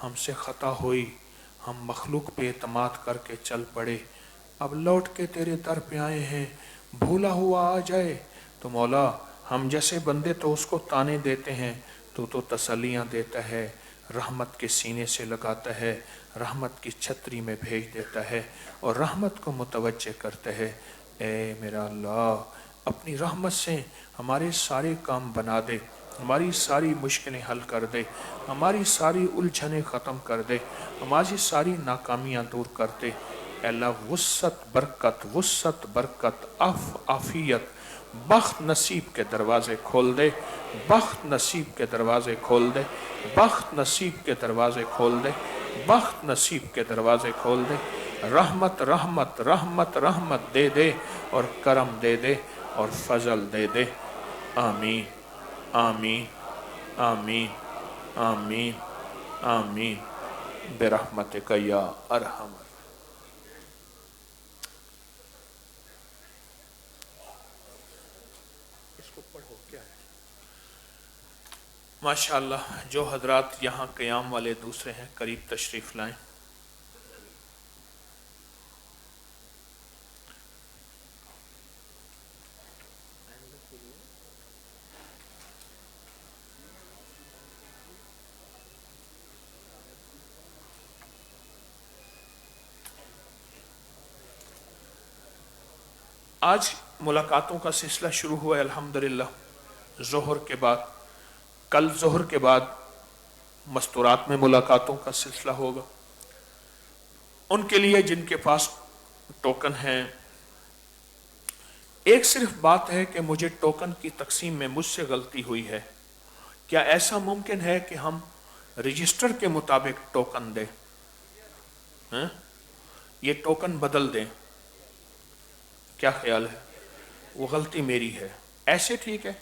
ہم سے خطا ہوئی، ہم مخلوق پہ اعتماد کر کے چل پڑے، اب لوٹ کے تیرے در پہ آئے ہیں، بھولا ہوا آ جائے تو مولا ہم جیسے بندے تو اس کو تانے دیتے ہیں، تو تسلیاں دیتا ہے، رحمت کے سینے سے لگاتا ہے، رحمت کی چھتری میں بھیج دیتا ہے اور رحمت کو متوجہ کرتا ہے۔ اے میرا اللہ اپنی رحمت سے ہمارے سارے کام بنا دے، ہماری ساری مشکلیں حل کر دے، ہماری ساری الجھنیں ختم کر دے، ہماری ساری ناکامیاں دور کر دے۔ اے اللہ وسعت برکت عافیت بخت نصیب کے دروازے کھول دے، بخت نصیب کے دروازے کھول دے، بخت نصیب کے دروازے کھول دے، بخت نصیب کے دروازے کھول دے، رحمت رحمت رحمت رحمت دے دے اور کرم دے دے اور فضل دے دے۔ آمین آمین آمین آمین آمین برحمتک یا ارحم۔ ماشاءاللہ جو حضرات یہاں قیام والے دوسرے ہیں قریب تشریف لائیں۔ آج ملاقاتوں کا سلسلہ شروع ہوا ہے الحمدللہ ظہر کے بعد۔ कल ज़ोहर के बाद मस्तूरात में मुलाकातों का सिलसिला होगा। उनके लिए जिनके पास टोकन हैं, एक सिर्फ बात है कि मुझे टोकन की तकसीम में मुझसे गलती हुई है। क्या ऐसा मुमकिन है कि हम रजिस्टर के मुताबिक टोकन दें? हैं? ये टोकन बदल दें? क्या ख्याल है? वो गलती मेरी है, ऐसे ठीक है?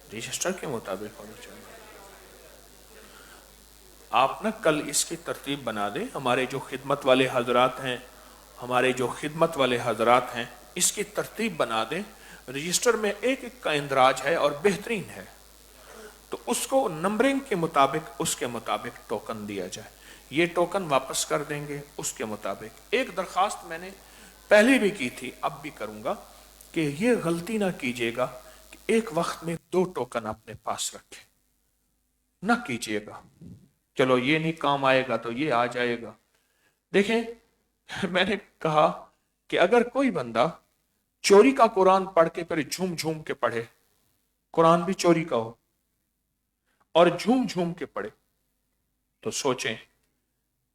रजिस्टर के मुताबिक होना चाहिए। आप ना कल इसकी तरतीब बना दें। हमारे जो खिदमत वाले हजरात हैं, इसकी तरतीब बना दें। रजिस्टर में एक एक का इंदराज है और बेहतरीन है, तो उसको नंबरिंग के मुताबिक, उसके मुताबिक टोकन दिया जाए। ये टोकन वापस कर देंगे उसके मुताबिक। एक दरखास्त मैंने पहले भी की थी, अब भी करूंगा, कि ये गलती ना कीजिएगा कि एक वक्त में 2 टोकन अपने पास रखें, ना कीजिएगा। चलो ये नहीं काम आएगा तो ये आ जाएगा। देखें, मैंने कहा कि अगर कोई बंदा चोरी का कुरान पढ़ के फिर झूम झूम के पढ़े, कुरान भी चोरी का हो और झूम झूम के पढ़े, तो सोचें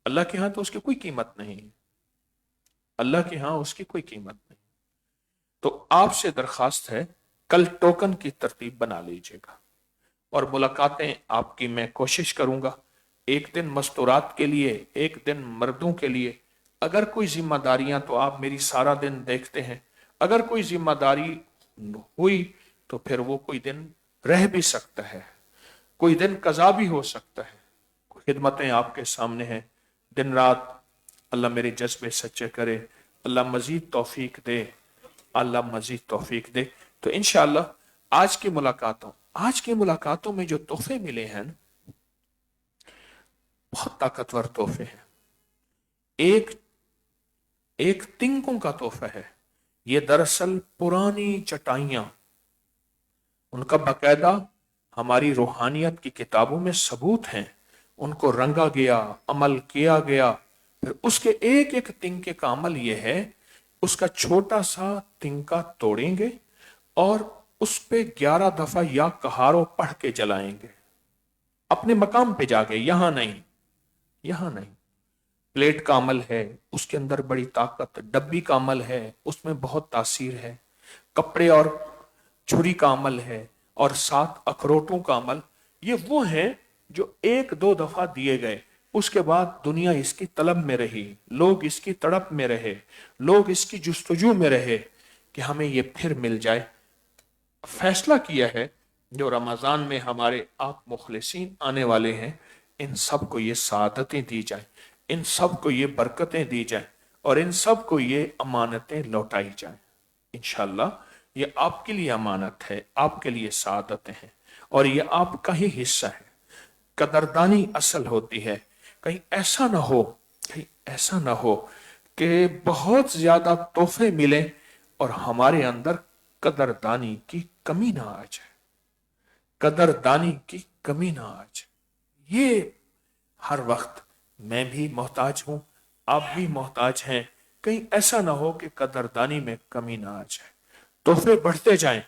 अल्लाह के यहां तो उसकी कोई कीमत नहीं है। अल्लाह के यहां उसकी कोई कीमत नहीं। तो आपसे दरखास्त है, कल टोकन की तरतीब बना लीजिएगा और मुलाकातें आपकी मैं कोशिश करूंगा। एक दिन मस्तूरात के लिए, एक दिन मर्दों के लिए। अगर कोई जिम्मेदारियां तो आप मेरी सारा दिन देखते हैं, अगर कोई जिम्मेदारी हुई तो फिर वो कोई दिन रह भी सकता है, कोई दिन कज़ा भी हो सकता है। खिदमतें आपके सामने हैं दिन रात। अल्लाह मेरे जज्बे सच्चे करे, अल्लाह मजीद तौफीक दे, अल्लाह मजीद तौफीक दे। तो इंशाअल्लाह आज की मुलाकातों में जो तोहफे मिले हैं, बहुत ताकतवर तोहफे हैं। एक तिंकों का तोहफा है। ये दरअसल पुरानी चटाइयां, उनका बाकायदा हमारी रूहानियत की किताबों में सबूत हैं। उनको रंगा गया, अमल किया गया। फिर उसके एक एक तिनके का अमल यह है, उसका छोटा सा तिनका तोड़ेंगे और उस पे 11 दफा या कहारो पढ़ के जलाएंगे, अपने मकाम पे जाके। यहां नहीं। प्लेट का अमल है, उसके अंदर बड़ी ताकत। डब्बी का अमल है, उसमें बहुत तासीर है। कपड़े और छुरी का अमल है, और 7 अखरोटों का अमल। ये वो हैं जो 1-2 दफा दिए गए, उसके बाद दुनिया इसकी तलब में रही, लोग इसकी तड़प में रहे, लोग इसकी जुस्तजू में रहे कि हमें ये फिर मिल जाए। फैसला किया है जो रमजान में हमारे आप मुखलिसीन आने वाले हैं, इन सब को ये सादतें दी जाए, इन सब को ये बरकतें दी जाए और इन सब को ये अमानतें लौटाई जाए। इंशाअल्लाह ये आपके लिए अमानत है, आपके लिए सादतें हैं और ये आपका ही हिस्सा है। कदरदानी असल होती है। कहीं ऐसा ना हो कि बहुत ज्यादा तोहफे मिले और हमारे अंदर कदरदानी की कमी ना आ जाए, कदरदानी की कमी ना आ जाए। ये हर वक्त मैं भी मोहताज हूं, आप भी मोहताज हैं। कहीं ऐसा ना हो कि कदरदानी में कमी ना आ जाए, तोहफे बढ़ते जाएं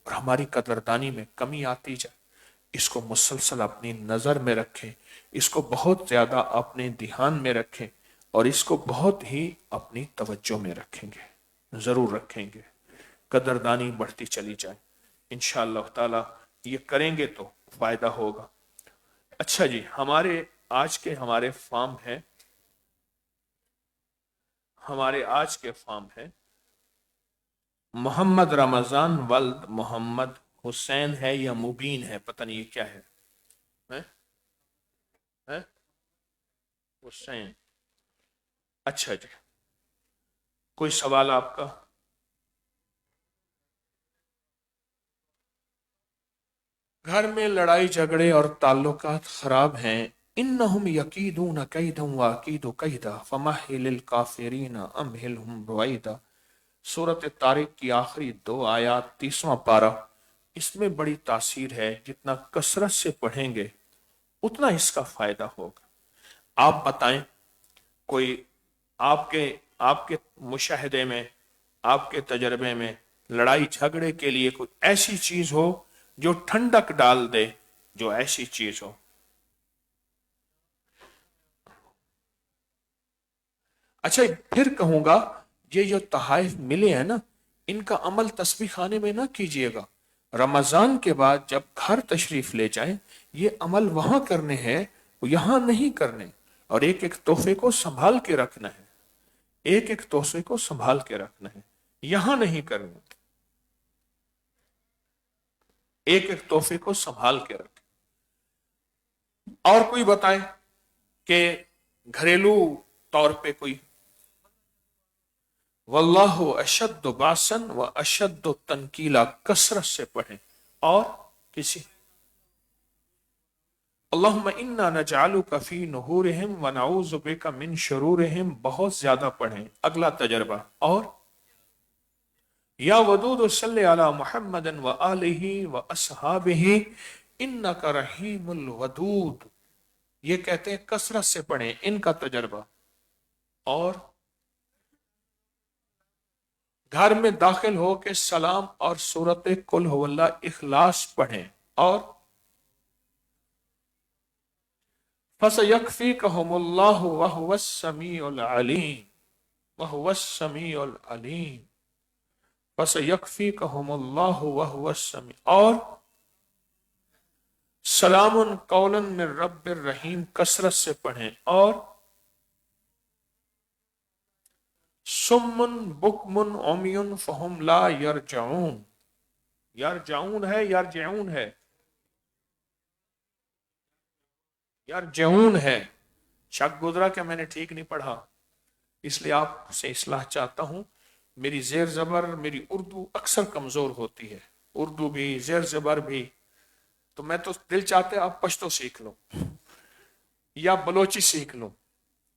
और हमारी कदरदानी में कमी आती जाए। इसको मुसलसल अपनी नजर में रखें, इसको बहुत ज्यादा अपने ध्यान में रखें और इसको बहुत ही अपनी तवज्जो में रखेंगे, जरूर रखेंगे। कदरदानी बढ़ती चली जाए इंशाअल्लाह ताला। ये करेंगे तो फायदा होगा। अच्छा जी, आज के फार्म है मोहम्मद रमजान वल्द मोहम्मद हुसैन है या मुबीन है, पता नहीं ये क्या है, है? हुसैन। अच्छा जी, कोई सवाल आपका? घर में लड़ाई झगड़े और ताल्लुकात खराब हैं। इन्नहुम यकीदून कैदन व अकीदु कैदा फमहिलिल काफिरीन अमहिलहुम रुवैदा। सूरत तारिक की आखिरी 2 आयत, 30वां पारा। इसमें बड़ी तासीर है, जितना कसरत से पढ़ेंगे उतना इसका फायदा होगा। आप बताएं, कोई आपके आपके मुशाहिदे में, आपके तजर्बे में लड़ाई झगड़े के लिए कोई ऐसी चीज हो जो ठंडक डाल दे, जो ऐसी चीज हो। अच्छा, फिर कहूंगा, ये जो तहाइफ मिले हैं ना, इनका अमल तस्बीह खाने में ना कीजिएगा। रमजान के बाद जब घर तशरीफ ले जाएं, ये अमल वहां करने हैं, यहां नहीं करने। और एक एक तोहफे को संभाल के रखना है, एक एक तोहफे को संभाल के रखना है, यहां नहीं करना। एक एक तोहफे को संभाल के रखें। और कोई बताए कि घरेलू तौर पे कोई, वल्लाहु अशद्दु बासन व अशद्दु तनकीला, कसरत से पढ़ें। और किसी, अल्लाहुम्मा इन्ना नजअलुका फी नुहूरिहिम व नऊज़ु बिका मिन शुरूरिहिम, बहुत ज्यादा पढ़ें। अगला तजर्बा। और या वदूद सल्लि अला मुहम्मदन व आलिहि व अस्हाबिहि इन्नका रहीमुल वदूद, ये कहते हैं कसरत से पढ़ें, इनका तजर्बा। और घर में दाखिल हो के सलाम और सूरत कुल हुवल्लाह इखलास पढ़ें। और फसयकफीकहुमुल्लाहु व हुवस समीउल अलीम, व हुवस समीउल अलीम, फसयकफीकहुमुल्लाहु व हुवस समी। और सलामुन कौलन मिन रब्बिर रहीम, कसरत से पढ़ें। और सुम्मुन बुकमुन उम्युन फहुम ला यरजऊन, यरजऊन है यरजऊन है, यरजऊन है, शक गुजरा कि मैंने ठीक नहीं पढ़ा, इसलिए आपसे इस्लाह चाहता हूं। मेरी जेर जबर, मेरी उर्दू अक्सर कमजोर होती है, उर्दू भी जेर जबर भी। तो मैं तो दिल चाहते आप पश्तो सीख लो, या बलोची सीख लो,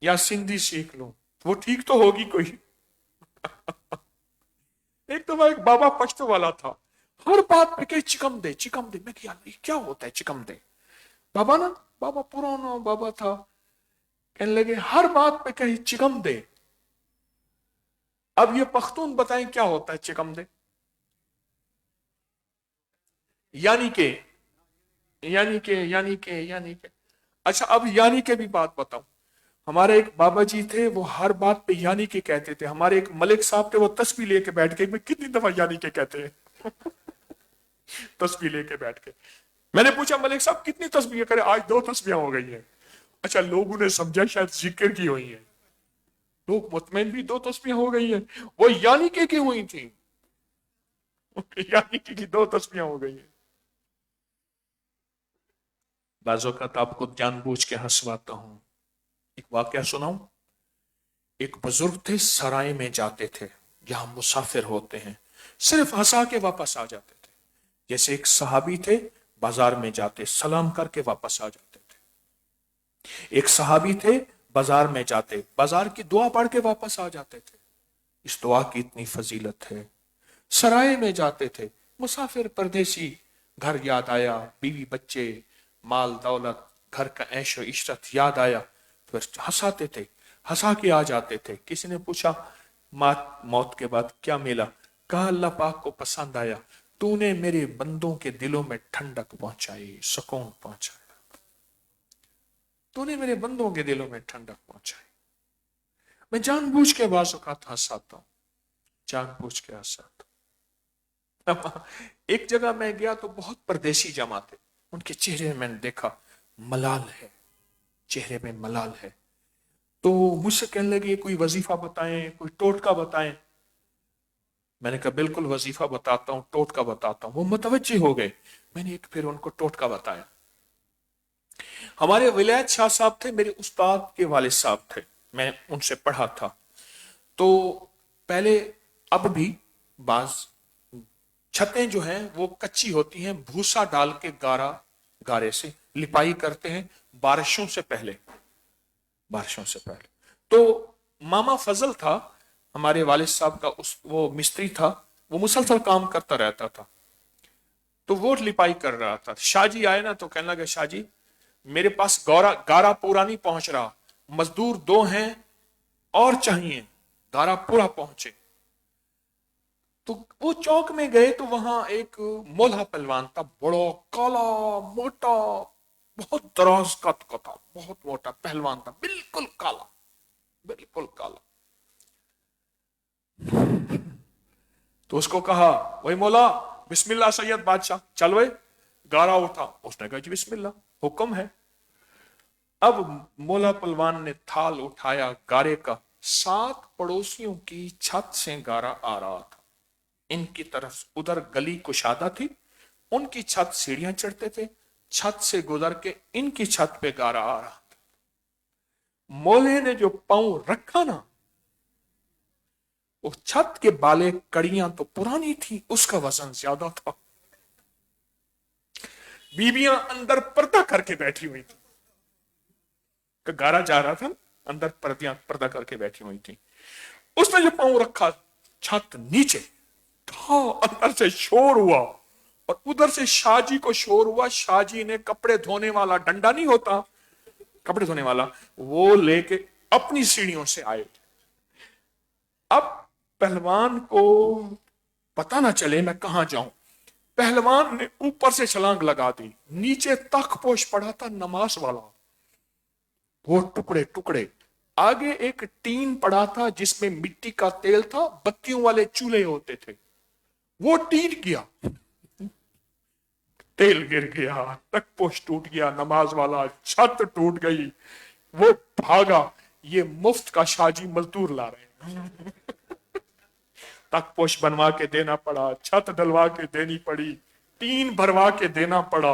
या सिंधी सीख लो, वो ठीक तो होगी कोई। एक तो मैं एक बाबा पश्तो वाला था, हर बात पे कहे चिकम दे चिकम दे। मैं क्या क्या होता है चिकम दे? बाबा ना, बाबा पुराना बाबा था, कहने लगे हर बात पे कहे चिकम दे। अब ये पख्तून बताएं क्या होता है चिकम दे? यानी के यानी के यानी के यानी के। अच्छा, अब यानी के भी बात बताऊं। हमारे एक बाबा जी थे, वो हर बात पे यानी के कहते थे। हमारे एक मलिक साहब थे, वो तस्बीह लेके बैठ के, कितनी दफा यानी के कहते हैं तस्बीह लेके बैठ के। मैंने पूछा मलिक साहब कितनी तस्बीह करे? आज 2 तस्बीह हो गई हैं। अच्छा, लोगों ने समझा शायद जिक्र की हुई है, लोग मुतमईन भी 2 तस्बीह हो गई है, वो यानी के की हुई थी यानी की 2 तस्बीह हो गई है। बाज़ौक़ात आपको जानबूझ के हंसवाता हूं। एक वाकया सुनाऊं। एक बुजुर्ग थे, सराय में जाते थे, जहां मुसाफिर होते हैं, सिर्फ हंसा के वापस आ जाते थे। जैसे एक सहाबी थे, बाजार में जाते, सलाम करके वापस आ जाते थे। एक सहाबी थे, बाजार में जाते, बाजार की दुआ पढ़ के वापस आ जाते थे। इस दुआ की इतनी फजीलत है। सराय में जाते थे, मुसाफिर परदेसी, घर याद आया, बीवी बच्चे, माल दौलत, घर का ऐशो इशरत याद आया, फिर हंसाते थे, हंसा के आ जाते थे। किसी ने पूछा मौत के बाद क्या मिला? कहा अल्लाह पाक को पसंद आया, तूने मेरे बंदों के दिलों में ठंडक पहुंचाई, सुकून पहुंचाया, तूने मेरे बंदों के दिलों में ठंडक पहुंचाई। मैं जानबूझ के बाज़ौक़ात हंसाता हूं, जानबूझ के हंसाता हूं। एक जगह मैं गया तो बहुत परदेसी जमा थे, उनके चेहरे में मैंने देखा मलाल है, चेहरे में मलाल है। तो मुझसे कहने लगे कोई वजीफा बताएं, कोई टोटका बताएं। मैंने कहा बिल्कुल वजीफा बताता हूं, टोटका बताता हूं। वो मुतवज्जे हो गए। मैंने एक फिर उनको टोटका बताया। हमारे विलायत शाह साहब थे, मेरे उस्ताद के वालिद साहब थे, मैं उनसे पढ़ा था। तो पहले, अब भी बाज छतें जो हैं वो कच्ची होती हैं, भूसा डाल के गारे से लिपाई करते हैं बारिशों से पहले, बारिशों से पहले। तो मामा फजल था हमारे वालिद साहब का, वो मिस्त्री था, वो मुसलसल काम करता रहता था। तो वो लिपाई कर रहा था। शाहजी आए ना तो कहने लगे शाहजी मेरे पास गारा पूरा नहीं पहुंच रहा, मजदूर 2 हैं और चाहिए, गारा पूरा पहुंचे। تو وہ चौक में गए तो वहां एक मोल्हा पहलवान था, बड़ा काला मोटा, बहुत दराज कद का था, बहुत मोटा पहलवान था, बिल्कुल काला, बिल्कुल काला। तो उसको कहा, वही मौला, बिस्मिल्लाह सैयद बादशाह, चल वे गारा उठा। उसने कहा जी बिस्मिल्लाह, हुक्म है। अब मौला पहलवान ने थाल उठाया गारे का, 7 पड़ोसियों की छत से गारा आ रहा था। इनकी तरफ उधर गली कुशादा थी, उनकी छत सीढ़ियां चढ़ते थे, छत से गुजर के इनकी छत पे गारा आ रहा था। मोले ने जो पांव रखा ना, वो छत के बाले कड़ियां तो पुरानी थी, उसका वजन ज्यादा था। बीबियां अंदर पर्दा करके बैठी हुई थी, गारा जा रहा था, अंदर पर्दा करके बैठी हुई थी। उसने जो पांव रखा, छत नीचे था, अंदर से शोर हुआ, और उधर से शाहजी को शोर हुआ। शाहजी ने कपड़े धोने वाला डंडा नहीं होता, कपड़े धोने वाला, वो लेके अपनी सीढ़ियों से आए। अब पहलवान को पता ना चले मैं कहां जाऊं, पहलवान ने ऊपर से छलांग लगा दी। नीचे तख्तपोश पड़ा था नमाज वाला, वो टुकड़े टुकड़े। आगे एक टीन पड़ा था जिसमें मिट्टी का तेल था, बत्तियों वाले चूल्हे होते थे, वो टीन गया, तेल गिर गया, तख्तपोश टूट गया, नमाज वाला, छत टूट गई, वो भागा। ये मुफ्त का शाहजी मजदूर ला रहे हैं। तख्तपोश बनवा के देना पड़ा, छत डलवा के देनी पड़ी, टीन भरवा के देना पड़ा।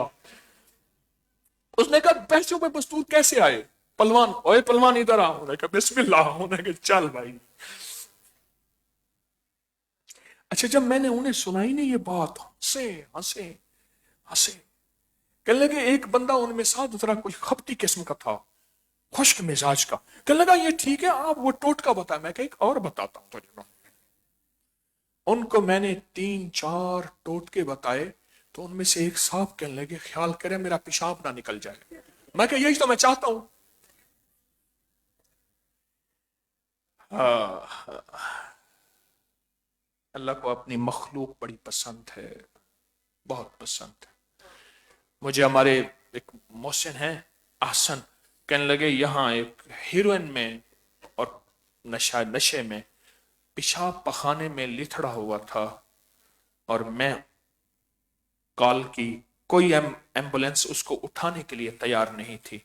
उसने कहा पैसों पे मजदूर कैसे आए? पलवान, ओए पलवान इधर आओ। उन्होंने कहा बिस्मिल्लाह। उन्होंने कहा चल भाई। अच्छा, जब मैंने उन्हें सुनाई नहीं ये बात, हंसे हंसे हंसे। कहने लगे एक बंदा उनमें साथ उतरा, कोई खपती किस्म का था, खुश्क मिजाज का। कहने लगा ये ठीक है, आप वो टोटका बताया। मैं एक और बताता हूं तुझे। उनको मैंने 3-4 टोटके बताए, तो उनमें से एक साहब कहने लगे ख्याल करे मेरा पेशाब ना निकल जाए। मैं कहा यही तो मैं चाहता हूं। अल्लाह को अपनी मखलूक बड़ी पसंद है, बहुत पसंद है। मुझे हमारे एक मोहसिन है आसन, कहने लगे यहाँ एक हीरोइन में और नशे में पेशाब पखाने में लिथड़ा हुआ था, और मैं कॉल की, कोई एम्बुलेंस उसको उठाने के लिए तैयार नहीं थी।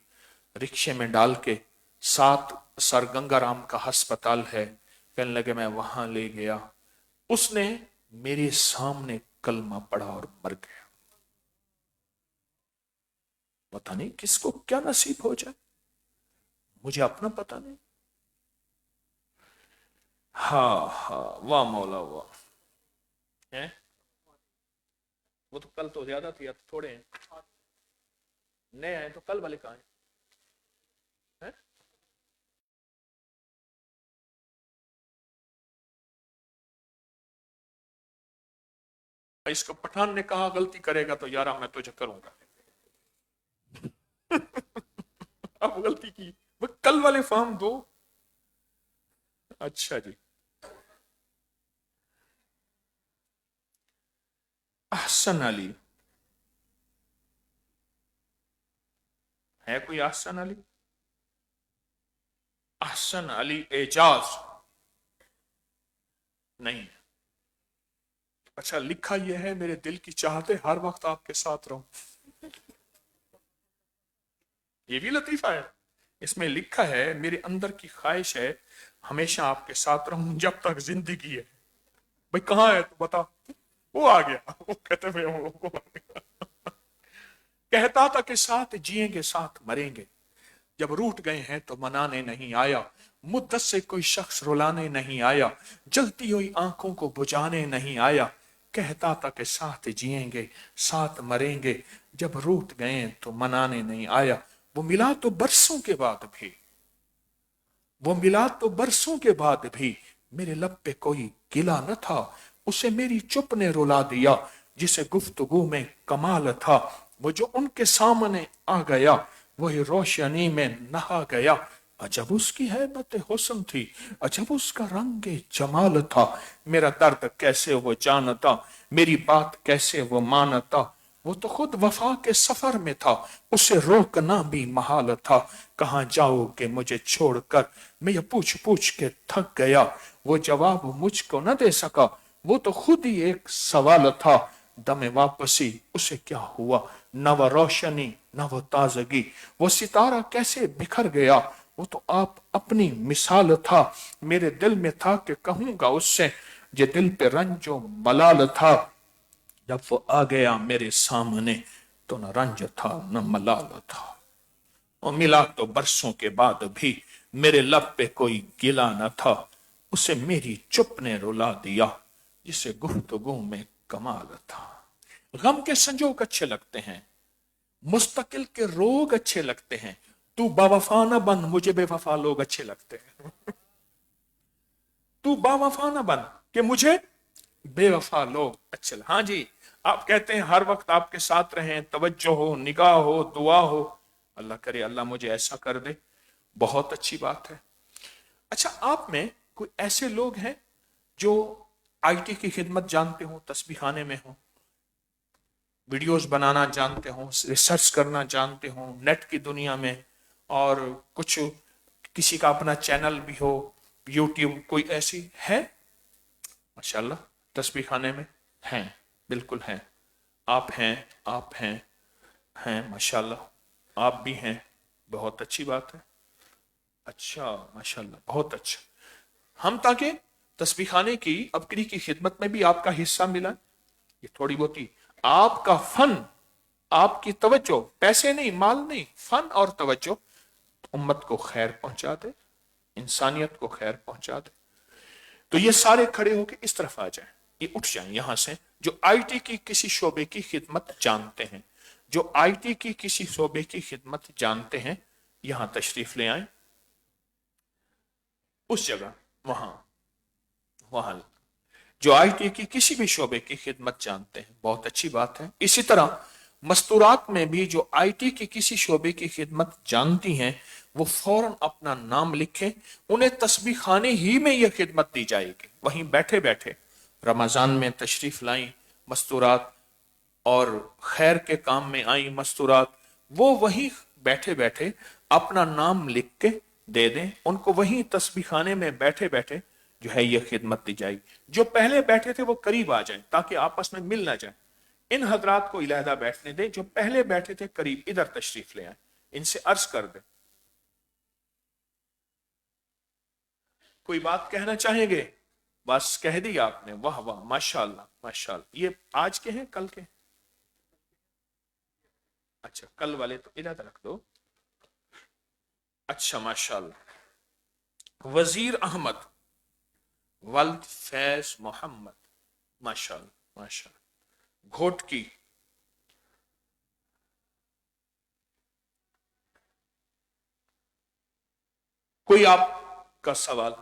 रिक्शे में डाल के, साथ सर गंगाराम का अस्पताल है, कहने लगे मैं वहां ले गया। उसने मेरे सामने कलमा पढ़ा और मर गया। पता नहीं किसको क्या नसीब हो जाए, मुझे अपना पता नहीं। हाँ हाँ, वाह मौला वाह। है वो तो कल तो ज्यादा थी, अब थोड़े हैं, नए आए तो कल वाले कहाँ हैं? इसको पठान ने कहा गलती करेगा तो यारा मैं तुझे करूंगा। अब गलती की, वो कल वाले फॉर्म दो। अच्छा जी, अहसन अली है कोई? अहसन अली, अहसन अली एजाज नहीं। अच्छा, लिखा यह है मेरे दिल की चाहते हर वक्त आपके साथ रहूं। ये भी लतीफा है। इसमें लिखा है मेरे अंदर की ख्वाहिश है हमेशा आपके साथ रहूं जब तक जिंदगी है। भाई कहाँ है तू बता। वो आ गया, वो कहते हुए हम लोग को कहता था कि साथ जिएंगे साथ मरेंगे, जब रूठ गए हैं तो मनाने नहीं आया, मुद्दत से कोई शख्स रुलाने नहीं आया, जलती हुई आंखों को बुझाने नहीं आया। कहता था कि साथ जिएंगे साथ मरेंगे, जब रूठ गए तो मनाने नहीं आया। वो मिला तो बरसों के बाद भी, वो मिला तो बरसों के बाद भी, मेरे लब पे कोई गिला न था। उसे मेरी चुप ने रुला दिया, जिसे गुफ्तगू में कमाल था। वो जो उनके सामने आ गया, वही रोशनी में नहा गया। अजब उसकी हैबत हुस्न थी, अजब उसका रंग जमाल था, मेरा दर्द कैसे वो जानता, मेरी बात कैसे वो मानता, वो तो खुद वफा के सफर में था, उसे रोकना भी महाल था, कहाँ जाओगे मुझे छोड़कर, मैं ये पूछ पूछ के थक गया, वो जवाब मुझको न दे सका, वो तो खुद ही एक सवाल था, दमे वापसी उसे क्या हुआ, न वो रोशनी न वो ताजगी, वो सितारा कैसे बिखर गया, वो तो आप अपनी मिसाल था, मेरे दिल में था कि कहूंगा उससे, जे दिल पे रंजो मलाल था, जब वो आ गया मेरे सामने तो न रंज था न मलाल था, और मिला तो बरसों के बाद भी मेरे लब पे कोई गिला न था, उसे मेरी चुप ने रुला दिया, जिसे गुफ्तगू में कमाल था। गम के संजोग अच्छे लगते हैं, मुस्तकिल के रोग अच्छे लगते हैं, तू बावफा न बन, मुझे बेवफा लोग अच्छे लगते हैं। तू बावफा न बन कि मुझे बेवफा लोग अच्छे हाँ जी, आप कहते हैं हर वक्त आपके साथ रहें, तवज्जो हो, निगाह हो, दुआ हो, अल्लाह करे अल्लाह मुझे ऐसा कर दे, बहुत अच्छी बात है। अच्छा, आप में कोई ऐसे लोग हैं जो आईटी की खिदमत जानते हो, तस्बीह खाने में हो, वीडियोस बनाना जानते हो, रिसर्च करना जानते हो नेट की दुनिया में, और कुछ किसी का अपना चैनल भी हो यूट्यूब, कोई ऐसी है? माशाल्लाह, तस्बीह खाने में हैं, बिल्कुल हैं, आप हैं, आप हैं माशाल्लाह, आप भी हैं, बहुत अच्छी बात है। अच्छा माशाल्लाह, बहुत अच्छा। हम ताकि तस्बीह खाने की अपकरी की खिदमत में भी आपका हिस्सा मिला, ये थोड़ी बहुत ही आपका फन, आपकी तवज्जो, पैसे नहीं, माल नहीं, फन और तवज्जो उम्मत को खैर पहुंचा दे, इंसानियत को खैर पहुंचा दे। तो ये सारे खड़े होकर इस तरफ आ जाएं, ये उठ जाएं यहां से, जो आईटी की किसी शोबे की खिदमत जानते हैं, जो आईटी की किसी शोबे की खिदमत जानते हैं, यहां तशरीफ ले आए, उस जगह, वहां वहां जो आईटी की किसी भी शोबे की खिदमत जानते हैं, बहुत अच्छी बात है। इसी तरह मस्तूरात में भी जो आईटी की किसी शोबे की खिदमत जानती हैं, वो फौरन अपना नाम लिखें, उन्हें तस्बीह खाने ही में यह खिदमत दी जाएगी, वहीं बैठे बैठे रमजान में तशरीफ लाई मस्तूरात, और खैर के काम में आई मस्तूरात, वो वहीं बैठे बैठे अपना नाम लिख के दे दें, उनको वहीं तस्बीह खाने में बैठे बैठे जो है ये खिदमत दी जाएगी। जो पहले बैठे थे वो करीब आ जाएं ताकि आपस में मिल ना जाए, इन हजरात को इलाहदा बैठने दें, जो पहले बैठे थे करीब इधर तशरीफ ले आए, इनसे अर्ज कर दें। कोई बात कहना चाहेंगे? बस कह दी आपने, वाह वाह माशाल्लाह माशाल्लाह। ये आज के हैं कल के? अच्छा, कल वाले तो इलाहदा रख दो। अच्छा माशाल्लाह। वजीर अहमद वल्द फैज मोहम्मद, माशाल्लाह माशाल्लाह। घोटकी, कोई आपका सवाल?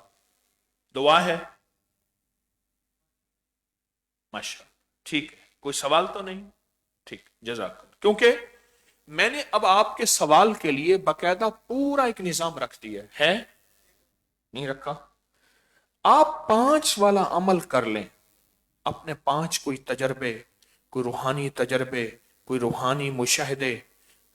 दुआ है, माशाल्लाह, ठीक है, कोई सवाल तो नहीं? ठीक, जज़ाकल्लाह। क्योंकि मैंने अब आपके सवाल के लिए बाकायदा पूरा एक निजाम रख दिया है, नहीं रखा? आप 5 वाला अमल कर लें, अपने 5 कोई तजर्बे, कोई रूहानी तजर्बे, कोई रूहानी मुशाहदे,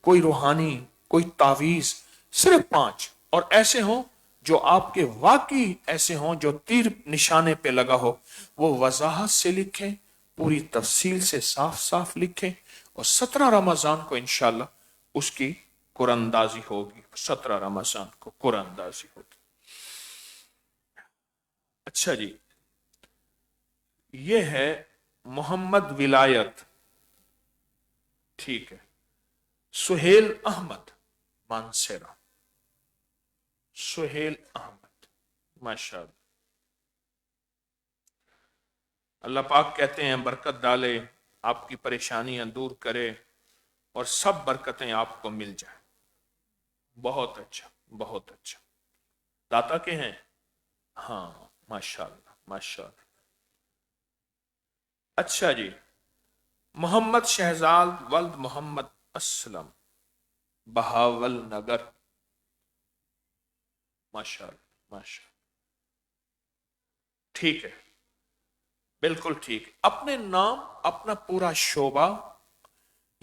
कोई रूहानी, कोई तावीज, सिर्फ 5, और ऐसे हों जो आपके वाकई ऐसे हों जो तीर निशाने पे लगा हो, वो वजाहत से लिखें, पूरी तफसील से साफ साफ लिखें, और 17 रमजान को इंशाल्लाह उसकी कुरानंदाजी होगी, 17 रमजान को कुरानंदाजी होगी। अच्छा जी, ये है मोहम्मद विलायत, ठीक है, सुहेल अहमद मानसेरा, सुहेल अहमद, माशाअल्लाह। अल्लाह पाक कहते हैं बरकत डाले, आपकी परेशानियां दूर करे, और सब बरकतें आपको मिल जाए। बहुत अच्छा, बहुत अच्छा। दाता के हैं? हाँ, माशाअल्लाह माशाअल्लाह। अच्छा जी, मोहम्मद शहजाद वल्द मोहम्मद असलम, बहावल नगर, माशाअल्लाह माशाअल्लाह, ठीक है, बिल्कुल ठीक। अपने नाम, अपना पूरा शोबा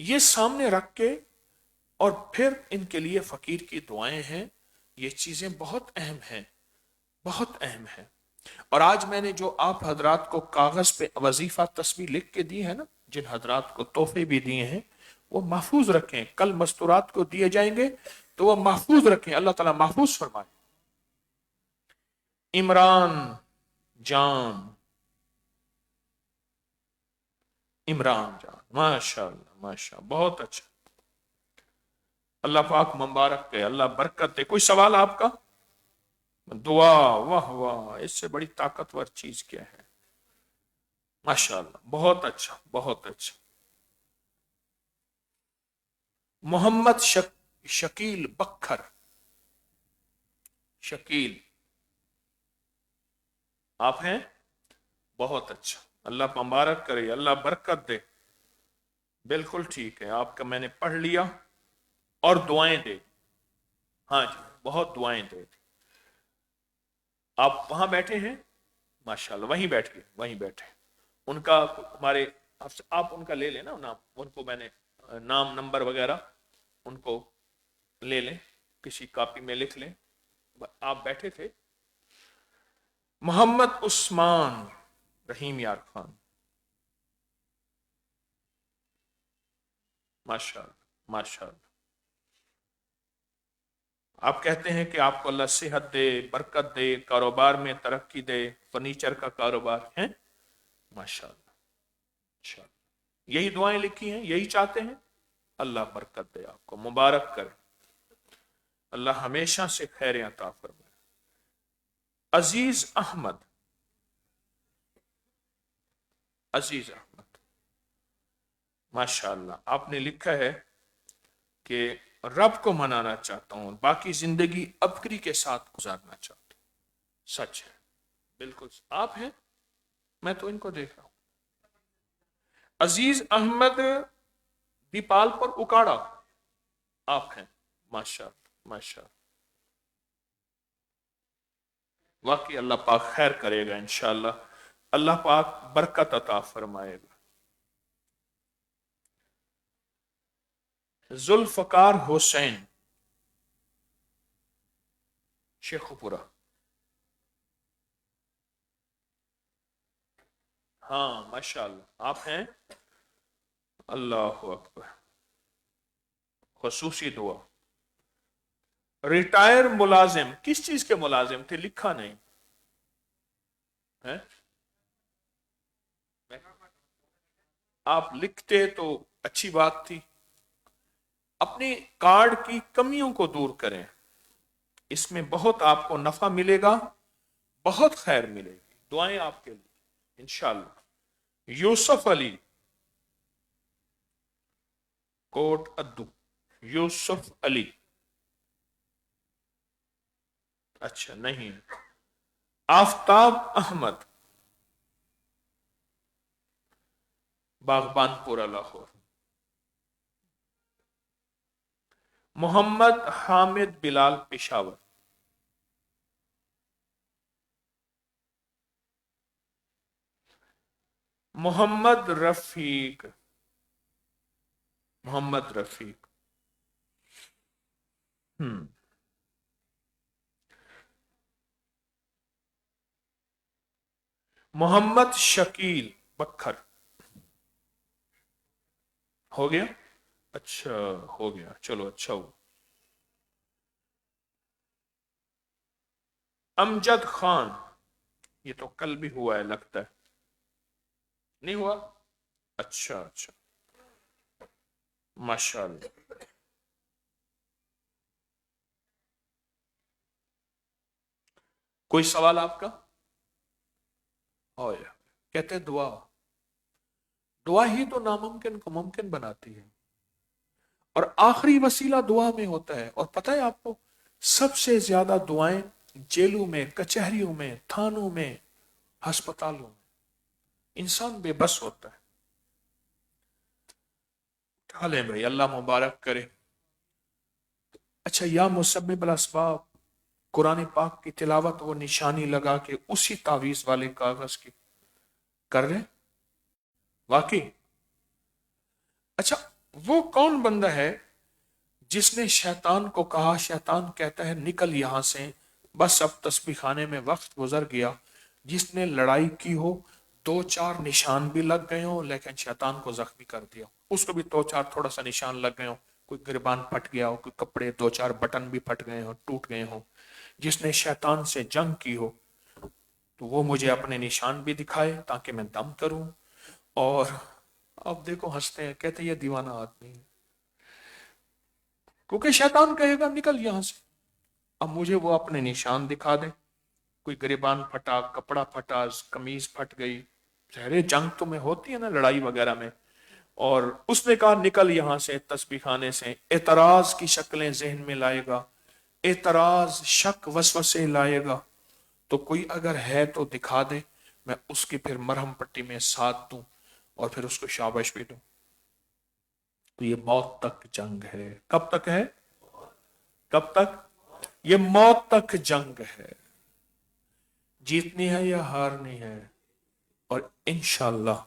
ये सामने रख के, और फिर इनके लिए फकीर की दुआएं हैं। ये चीजें बहुत अहम हैं, बहुत अहम है। और आज मैंने जो आप हजरात को कागज पे वजीफा तस्वीर लिख के दी है ना, जिन हजरात को तोहफे भी दिए हैं, वो महफूज रखें। कल मस्तूरात को दिए जाएंगे तो वो महफूज रखें, अल्लाह ताला महफूज फरमाए। इमरान जान, इमरान जान, माशाअल्लाह माशाअल्लाह, बहुत अच्छा। अल्लाह पाक मुबारक दे, अल्लाह बरकत दे। कोई सवाल आपका? दुआ, वाह वाह, इससे बड़ी ताकतवर चीज क्या है। माशाअल्लाह, बहुत अच्छा बहुत अच्छा। मोहम्मद शकील बखर, शकील आप हैं? बहुत अच्छा, अल्लाह मुबारक करे, अल्लाह बरकत दे। बिल्कुल ठीक है, आपका मैंने पढ़ लिया और दुआएं दे। हाँ जी, बहुत दुआएं दे। आप वहां बैठे हैं? माशाल्लाह, वहीं बैठिए, वहीं बैठे। उनका हमारे आप उनका ले लेना नाम, उनको मैंने नाम नंबर वगैरह उनको ले लें, किसी कॉपी में लिख लें। आप बैठे थे? मोहम्मद उस्मान रहीम यार खान, माशाअल्लाह माशाअल्लाह। आप कहते हैं कि आपको अल्लाह सेहत दे, बरकत दे, कारोबार में तरक्की दे, फर्नीचर का कारोबार है। माशाअल्लाह माशाअल्लाह, यही दुआएं लिखी हैं, यही चाहते हैं। अल्लाह बरकत दे, आपको मुबारक करे, अल्लाह हमेशा से खैर अता फरमाए। अजीज अहमद, अजीज अहमद, माशाअल्लाह, आपने लिखा है कि रब को मनाना चाहता हूं, बाकी जिंदगी अबकरी के साथ गुजारना चाहता हूं। सच है, बिल्कुल आप हैं, मैं तो इनको देख रहा हूं। अजीज अहमद दीपाल पर उकाड़ा, आप हैं, माशाअल्लाह माशाअल्लाह। वाकई अल्लाह पाक खैर करेगा इंशाअल्लाह, अल्लाह पाक बरकत अता फरमाएगा। जुल्फकार हुसैन शेखुपुरा, हाँ माशाअल्लाह, आप हैं। अल्लाह अकबर, खसूसी दुआ। रिटायर मुलाजिम, किस चीज के मुलाजिम थे? लिखा नहीं है। आप लिखते तो अच्छी बात थी। अपने कार्ड की कमियों को दूर करें, इसमें बहुत आपको नफा मिलेगा, बहुत खैर मिलेगी। दुआएं आपके लिए इंशाअल्लाह। यूसुफ अली कोट अद्दू, यूसुफ अली, अच्छा नहीं। आफताब अहमद बागबानपुरा लाहौर। मोहम्मद हामिद बिलाल पेशावर। मोहम्मद रफीक, मोहम्मद रफीक, हम्म। मोहम्मद शकील बखर, हो गया? अच्छा, हो गया, चलो अच्छा हुआ। अमजद खान, ये तो कल भी हुआ है लगता है, नहीं हुआ? अच्छा अच्छा, माशाअल्लाह। कोई सवाल आपका? हो या कहते हैं दुआ, दुआ ही तो नामुमकिन को मुमकिन बनाती है, और आखिरी वसीला दुआ में होता है। और पता है आपको, सबसे ज्यादा दुआएं जेलों में, कचहरियों में, थानों में, अस्पतालों में। इंसान बेबस होता है। उठा लें भाई, अल्लाह मुबारक करे। अच्छा, या मुसब्बिबुल अस्बाब, कुरान पाक की तिलावत वो निशानी लगा के उसी तावीज वाले कागज की कर रहे वाकई। अच्छा, वो कौन बंदा है जिसने शैतान को कहा, शैतान कहता है निकल यहां से, बस अब तस्बीह खाने में वक्त गुजर गया, जिसने लड़ाई की हो, दो चार निशान भी लग गए हो लेकिन शैतान को जख्मी कर दिया, उसको भी दो चार थोड़ा सा निशान लग गए हो, कोई गिरबान फट गया हो, कोई कपड़े दो चार बटन भी फट गए हो, टूट गए हो, जिसने शैतान से जंग की हो, तो वो मुझे अपने निशान भी दिखाए ताकि मैं दम करूं। और अब देखो हंसते हैं, कहते हैं ये दीवाना आदमी है, क्योंकि शैतान कहेगा निकल यहां से। अब मुझे वो अपने निशान दिखा दे, कोई गिरबान फटा, कपड़ा फटा, कमीज फट गई, जहरे जंग तो में होती है ना, लड़ाई वगैरह में। और उसने कहा निकल यहां से तस्बीह खाने से, एतराज की शक्लें जहन में लाएगा, एतराज शक वसवसे लाएगा, तो कोई अगर है तो दिखा दे, मैं उसकी फिर मरहम पट्टी में साथ दूं और फिर उसको शाबाश भी दूं। तो ये मौत तक जंग है। कब तक है? कब तक? ये मौत तक जंग है, जीतनी है या हारनी है। और इंशाअल्लाह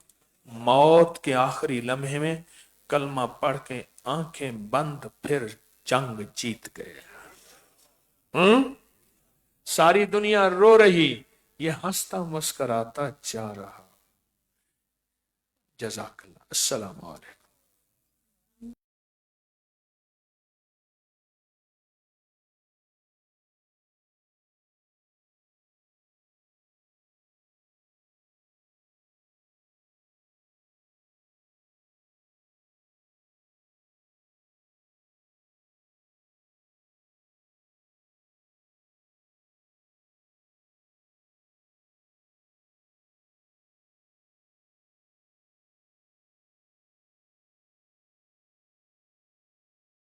मौत के आखिरी लम्हे में कलमा पढ़ के आंखें बंद फिर जंग जीत गए। सारी दुनिया रो रही, ये हंसता मुस्कराता जा रहा। जज़ाकल्लाह। अस्सलाम वालेकुम।